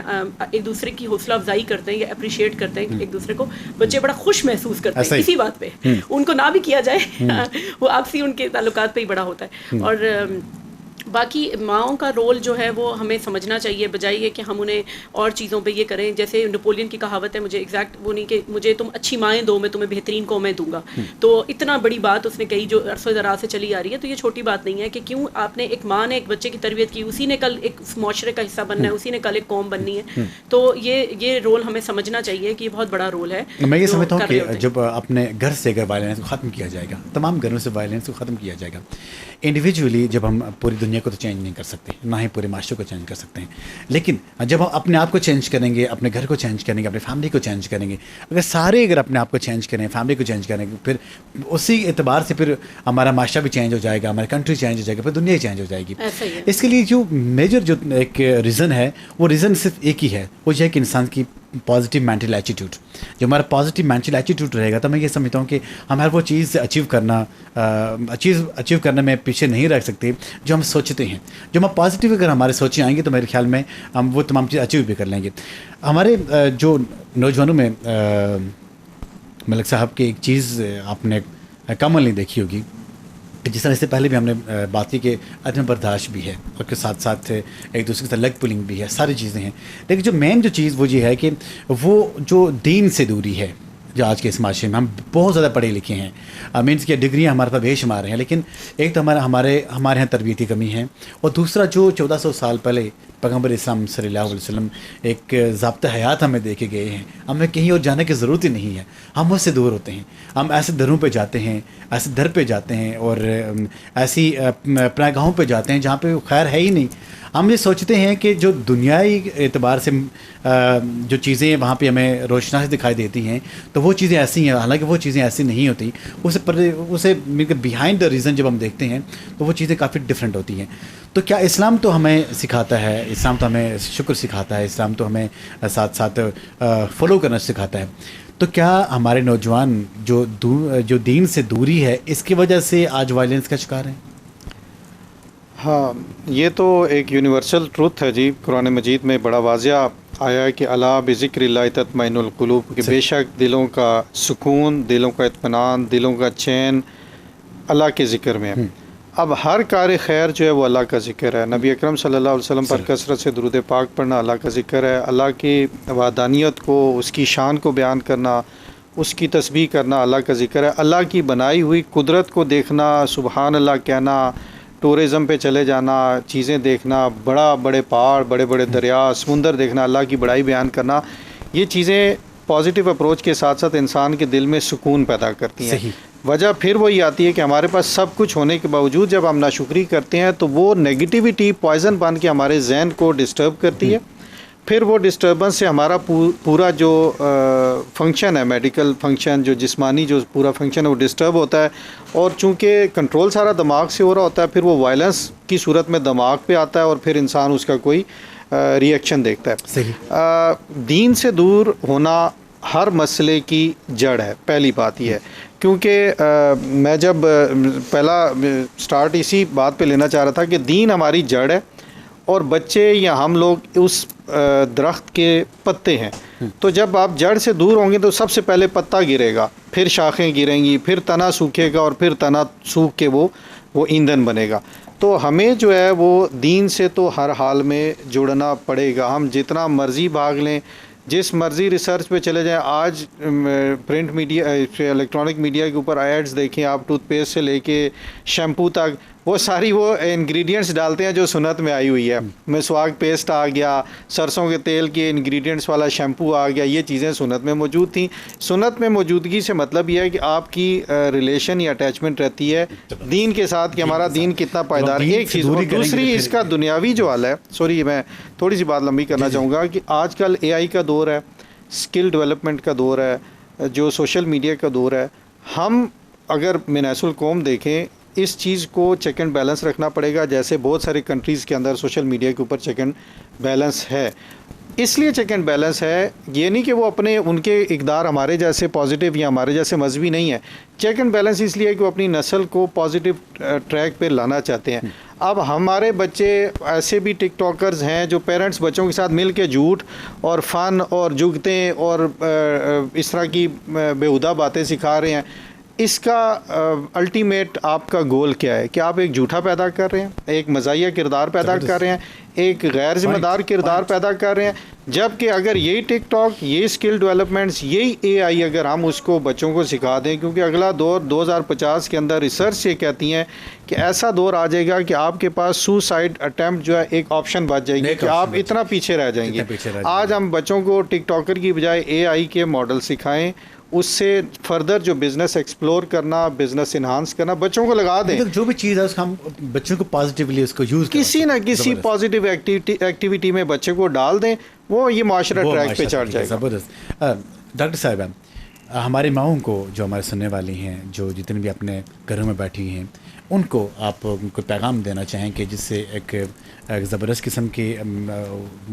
एक दूसरे की हौसला अफजाई करते हैं या अप्रिशिएट करते हैं एक दूसरे को, बच्चे बड़ा खुश महसूस करते हैं इसी बात पे। उनको ना भी किया जाए वो आपसी उनके ताल्लुकात पे ही बड़ा होता है। और बाकी माँओं का रोल जो है वो हमें समझना चाहिए, बजाय ये कि हम उन्हें और चीज़ों पे ये करें। जैसे नेपोलियन की कहावत है, मुझे एग्जैक्ट वो नहीं कि मुझे तुम अच्छी माएँ दो, मैं तुम्हें बेहतरीन कौमें दूंगा। तो इतना बड़ी बात उसने कही जो अरसों दराज से चली आ रही है। तो ये छोटी बात नहीं है कि क्यों आपने एक माँ ने एक बच्चे की तरबियत की, उसी ने कल एक माशरे का हिस्सा बनना है, उसी ने कल एक कौम बननी है। तो ये रोल हमें समझना चाहिए कि ये बहुत बड़ा रोल है। मैं ये समझता हूँ कि जब अपने घर से अगर वायलेंस को ख़त्म किया जाएगा, तमाम घरों से वायलेंस को ख़त्म किया जाएगा, इंडिविजुअली जब हम पूरी दुनिया को तो चेंज नहीं कर सकते, ना ही पूरे माशरे को चेंज कर सकते हैं, लेकिन जब हम अपने आप को चेंज करेंगे, अपने घर को चेंज करेंगे, अपनी फैमिली को चेंज करेंगे, अगर अपने आप को चेंज करें, फैमिली को चेंज करेंगे, फिर उसी एतबार से फिर हमारा माशरा भी चेंज हो जाएगा, हमारी कंट्री चेंज हो जाएगी, फिर दुनिया ही चेंज हो जाएगी। इसके लिए जो मेजर जो एक रीज़न है, वो रीज़न सिर्फ एक ही है, वो है कि इंसान की पॉजिटिव मेंटल एटीट्यूड। जो हमारा पॉजिटिव मेंटल एटीट्यूड रहेगा, तो मैं ये समझता हूँ कि हम हर वो चीज़ अचीव करने में पीछे नहीं रख सकते जो हम सोचते हैं। जो हम पॉजिटिव अगर हमारे सोचे आएंगे, तो मेरे ख्याल में हम वो तमाम चीज़ अचीव भी कर लेंगे। हमारे जो नौजवानों में मलिक साहब की एक चीज़ आपने कॉमनली देखी होगी, जिस तरह से पहले भी हमने बात की कि अदम बर्दाश्त भी है, और के साथ साथ एक दूसरे के साथ लेग पुलिंग भी है, सारी चीज़ें हैं। लेकिन जो मेन जो चीज़ वो ये है कि वो जो दीन से दूरी है, जो आज के इस माशरे में हम बहुत ज़्यादा पढ़े लिखे हैं, मीन्स की डिग्रियाँ हमारे पास बेशुमार हैं, लेकिन एक तो हमारे यहाँ तरबियती कमी है, और दूसरा जो 1400 साल पहले पैगम्बर इस्लाम सल्लल्लाहु अलैहि वसल्लम एक ज़ाब्ता हयात हमें दे के गए हैं, हमें कहीं और जाने की ज़रूरत ही नहीं है। हम उससे दूर होते हैं, हम ऐसे दरों पे जाते हैं, ऐसे दर पे जाते हैं, और ऐसी पनाहगाहों पे जाते हैं जहाँ पे खैर है ही नहीं। हम ये सोचते हैं कि जो दुनियाई एतबार से जो चीज़ें वहाँ पे हमें रोशनासी दिखाई देती हैं, तो वो चीज़ें ऐसी हैं, हालांकि वो चीज़ें ऐसी नहीं होती। उसे बिहाइंड द रीज़न जब हम देखते हैं, तो वो चीज़ें काफ़ी डिफरेंट होती हैं। तो क्या इस्लाम तो हमें सिखाता है, इस्लाम तो हमें शुक्र सिखाता है, इस्लाम तो हमें साथ साथ फॉलो करना सिखाता है। तो क्या हमारे नौजवान जो दीन से दूरी है, इसकी वजह से आज वायलेंस का शिकार हैं? हाँ, ये तो एक यूनिवर्सल ट्रुथ है जी। कुरान मजीद में बड़ा वाज़िया आया है कि अला बिज़िक्रिल्लाहि तत्मइनुल क़ुलूब, कि बेशक दिलों का सुकून, दिलों का इत्मीनान, दिलों का चैन अल्लाह के ज़िक्र में है। अब हर कार खैर जो है वो अल्लाह का ज़िक्र है। नबी अकरम सल्लल्लाहु अलैहि वसल्लम पर कसरत से दुरूद पाक पढ़ना अल्लाह का ज़िक्र है। अल्लाह की वहदानियत को, उसकी शान को बयान करना, उसकी तस्बीह करना अल्लाह का ज़िक्र है। अल्लाह की बनाई हुई कुदरत को देखना, सुबहान अल्लाह कहना, टूरिज़म पे चले जाना, चीज़ें देखना, बड़े पहाड़, बड़े बड़े दरिया, समुंदर देखना, अल्लाह की बड़ाई बयान करना, ये चीज़ें पॉजिटिव अप्रोच के साथ साथ इंसान के दिल में सुकून पैदा करती हैं। वजह फिर वही आती है कि हमारे पास सब कुछ होने के बावजूद जब हम नाशुक्री करते हैं, तो वो नेगेटिविटी पॉइज़न बन के हमारे जहन को डिस्टर्ब करती है। फिर वो डिस्टर्बेंस से हमारा पूरा जो फंक्शन है, मेडिकल फंक्शन, जो जिस्मानी जो पूरा फंक्शन है, वो डिस्टर्ब होता है। और चूँकि कंट्रोल सारा दिमाग से हो रहा होता है, फिर वो वायलेंस की सूरत में दिमाग पे आता है, और फिर इंसान उसका कोई रिएक्शन देखता है। सही। दीन से दूर होना हर मसले की जड़ है, पहली बात यह है। क्योंकि मैं जब पहला स्टार्ट इसी बात पे लेना चाह रहा था कि दीन हमारी जड़ है, और बच्चे या हम लोग उस दरख्त के पत्ते हैं। तो जब आप जड़ से दूर होंगे, तो सबसे पहले पत्ता गिरेगा, फिर शाखें गिरेंगी, फिर तना सूखेगा, और फिर तना सूख के वो ईंधन बनेगा। तो हमें जो है वो दीन से तो हर हाल में जुड़ना पड़ेगा। हम जितना मर्ज़ी भाग लें, जिस मर्ज़ी रिसर्च पे चले जाएं, आज प्रिंट मीडिया, इलेक्ट्रॉनिक मीडिया के ऊपर एड्स देखें आप, टूथपेस्ट से लेके शैम्पू तक, वो सारी वो इंग्रेडिएंट्स डालते हैं जो सुन्नत में आई हुई है। मिसवाक पेस्ट आ गया, सरसों के तेल के इंग्रेडिएंट्स वाला शैम्पू आ गया, ये चीज़ें सुन्नत में मौजूद थी। सुन्नत में मौजूदगी से मतलब ये है कि आपकी रिलेशन या अटैचमेंट रहती है दीन के साथ, कि हमारा दीन कितना पायदार है। एक चीज़, और दूसरी इसका दुनियावी जो हाल है, सॉरी मैं थोड़ी सी बात लंबी करना चाहूँगा कि आजकल AI का दौर है, स्किल डेवलपमेंट का दौर है, जो सोशल मीडिया का दौर है। हम अगर मिनासुल कौम देखें, इस चीज़ को चेक एंड बैलेंस रखना पड़ेगा। जैसे बहुत सारे कंट्रीज़ के अंदर सोशल मीडिया के ऊपर चेक एंड बैलेंस है, इसलिए चेक एंड बैलेंस है, ये नहीं कि वो अपने उनके इक़दार हमारे जैसे पॉजिटिव या हमारे जैसे मजहबी नहीं है। चेक एंड बैलेंस इसलिए है कि वो अपनी नस्ल को पॉजिटिव ट्रैक पे लाना चाहते हैं। अब हमारे बच्चे ऐसे भी टिकटॉकर्स हैं जो पेरेंट्स बच्चों के साथ मिल के झूठ और फ़न और जुगतें और इस तरह की बेहुदा बातें सिखा रहे हैं। इसका अल्टीमेट आपका गोल क्या है? कि आप एक झूठा पैदा कर रहे हैं, एक मज़ाहिया किरदार पैदा कर रहे हैं, एक गैर ज़िम्मेदार किरदार पैदा कर रहे हैं। जबकि अगर यही टिकटॉक, ये स्किल डेवलपमेंट्स, यही AI अगर हम उसको बच्चों को सिखा दें, क्योंकि अगला दौर 2050 के अंदर रिसर्च ये कहती हैं कि ऐसा दौर आ जाएगा कि आपके पास सुसाइड अटैम्प्ट जो है एक ऑप्शन बच जाएगी, कि आप इतना पीछे रह जाएंगे। आज हम बच्चों को टिकटॉकर की बजाय AI के मॉडल सिखाएं, उससे फर्दर जो बिज़नेस एक्सप्लोर करना, बिज़नेस इन्हांस करना, बच्चों को लगा दें। जो भी चीज़ है उसका हम बच्चों को पॉजिटिवली उसको यूज़ किसी ना किसी पॉजिटिव एक्टिविटी में बच्चे को डाल दें, वो ये माशरा ट्रैक पे चढ़ जाएगा। ज़बरदस्त। डॉक्टर साहब, हमारी माओं को, जो हमारे सुनने वाली हैं, जो जितने भी अपने घरों में बैठी हैं, उनको आप उनको पैगाम देना चाहें कि जिससे एक ज़बरदस्त किस्म की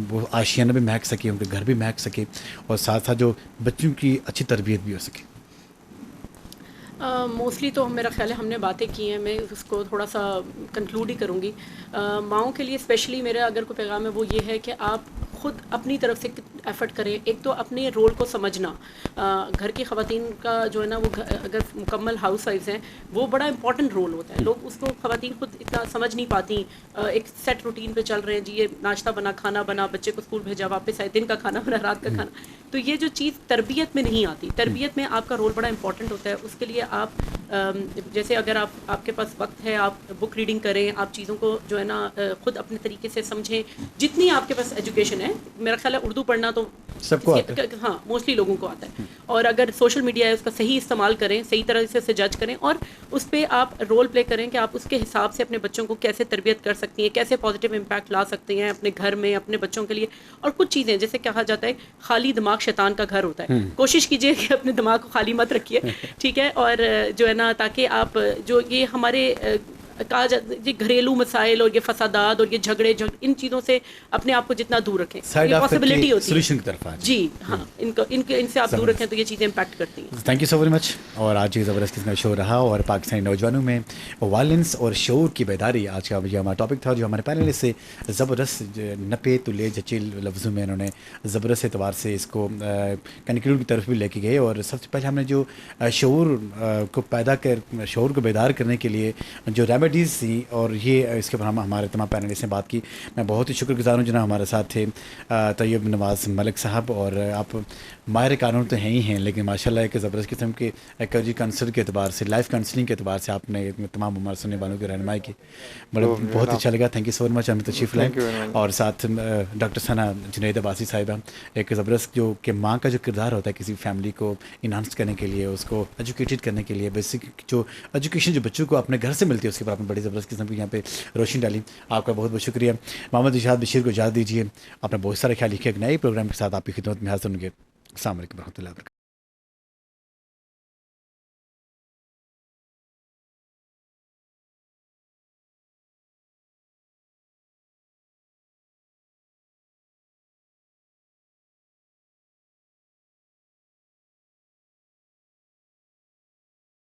वो आशियाना भी महक सके, उनके घर भी महक सके, और साथ साथ जो बच्चों की अच्छी तरबियत भी हो सके। मोस्टली तो मेरा ख्याल है हमने बातें की हैं, मैं उसको थोड़ा सा कंक्लूड ही करूँगी। माओं के लिए स्पेशली मेरा अगर कोई पैगाम है वो ये है कि आप खुद अपनी तरफ से एफ़र्ट करें। एक तो अपने रोल को समझना, घर की ख़वातीन का जो है ना, वो अगर मुकम्मल हाउस वाइफ्स हैं, वो बड़ा इंपॉर्टेंट रोल होता है। लोग उसको ख़वातीन खुद इतना समझ नहीं पाती। एक सेट रूटीन पे चल रहे हैं जी, ये नाश्ता बना, खाना बना, बच्चे को स्कूल भेजा, वापस आए, दिन का खाना बना, रात का खाना। तो ये जो चीज़ तरबियत में नहीं आती, तरबियत में आपका रोल बड़ा इंपॉर्टेंट होता है। उसके लिए आप जैसे अगर आपके पास वक्त है, आप बुक रीडिंग करें, आप चीज़ों को जो है ना खुद अपने तरीके से समझें। जितनी आपके पास एजुकेशन है, मेरा ख्याल है उर्दू पढ़ना तो सबको आता है, हाँ मोस्टली लोगों को आता है। और अगर सोशल मीडिया है उसका सही इस्तेमाल करें, सही तरह से उसे जज करें, और उस पर आप रोल प्ले करें कि आप उसके हिसाब से अपने बच्चों को कैसे तरबियत कर सकती हैं, कैसे पॉजिटिव इम्पैक्ट ला सकते हैं अपने घर में, अपने बच्चों के लिए। और कुछ चीज़ें जैसे कहा जाता है, खाली दिमाग शैतान का घर होता है। कोशिश कीजिए कि अपने दिमाग को खाली मत रखिए, ठीक है। और जो है ना, ताकि आप जो ये हमारे कहा जाता है घरेलू मसाइल और ये फसादात और ये झगड़े इन चीज़ों से अपने आप को जितना दूर रखें, ये पॉसिबिलिटी होती है सॉल्यूशन की तरफ जी। हाँ, इनसे आप दूर रखें तो ये चीज़ें इम्पैक्ट करती हैं। Thank you so very much. और आज ये ज़बरदस्त किस्म का शो रहा, और पाकिस्तानी नौजवानों में वायलेंस और शऊर की बेदारी आज का जो हमारा टॉपिक था, जो हमारे पैनल से ज़बरदस्त नपे तुले जचिल लफ्ज़ों में उन्होंने ज़बरदस्त एतबार से इसको कंक्लूड की तरफ भी लेके गए। और सबसे पहले हमने जो शऊर को बेदार करने के लिए जो रेमेडीज़ थी, और ये इसके ऊपर हम हमारे तमाम पैनलिस्ट ने बात की। मैं बहुत ही शुक्रगुजार हूँ जिन्हें हमारे साथ थे तैयब नवाज़ मलिक साहब। और आप माहिर कानून तो हैं ही हैं, लेकिन माशाल्लाह एक ज़बरदस्त किस्म के कैरियर काउंसलर के अतबार से, लाइफ काउंसलिंग के अतबार से आपने तमाम हमारे सुनने वालों की रहनुमाई की। बहुत अच्छा लगा। Thank you so much. हमें तशरीफ़ लाए। और साथ डॉक्टर सना जुनैद अब्बासी साहिबा, एक ज़बरदस्त जो कि माँ का जो किरदार होता है किसी फैमिली को इन्हांस करने के लिए, उसको एजुकेटेड करने के लिए, बेसिक जो एजुकेशन जो बच्चों को अपने घर से मिलती है, उसके ऊपर आपने बड़ी ज़बरदस्त किस्म की यहाँ पे रोशनी डाली। आपका बहुत बहुत शुक्रिया। मोहम्मद इरशाद बशीर को इजाज़त दीजिए। अपना बहुत सारा ख्याल रखिए। एक नए प्रोग्राम के साथ आपकी खिदमत में हाज़िर होंगे। अस्सलाम वालेकुम रहमतुल्लाहि व बरकातहू।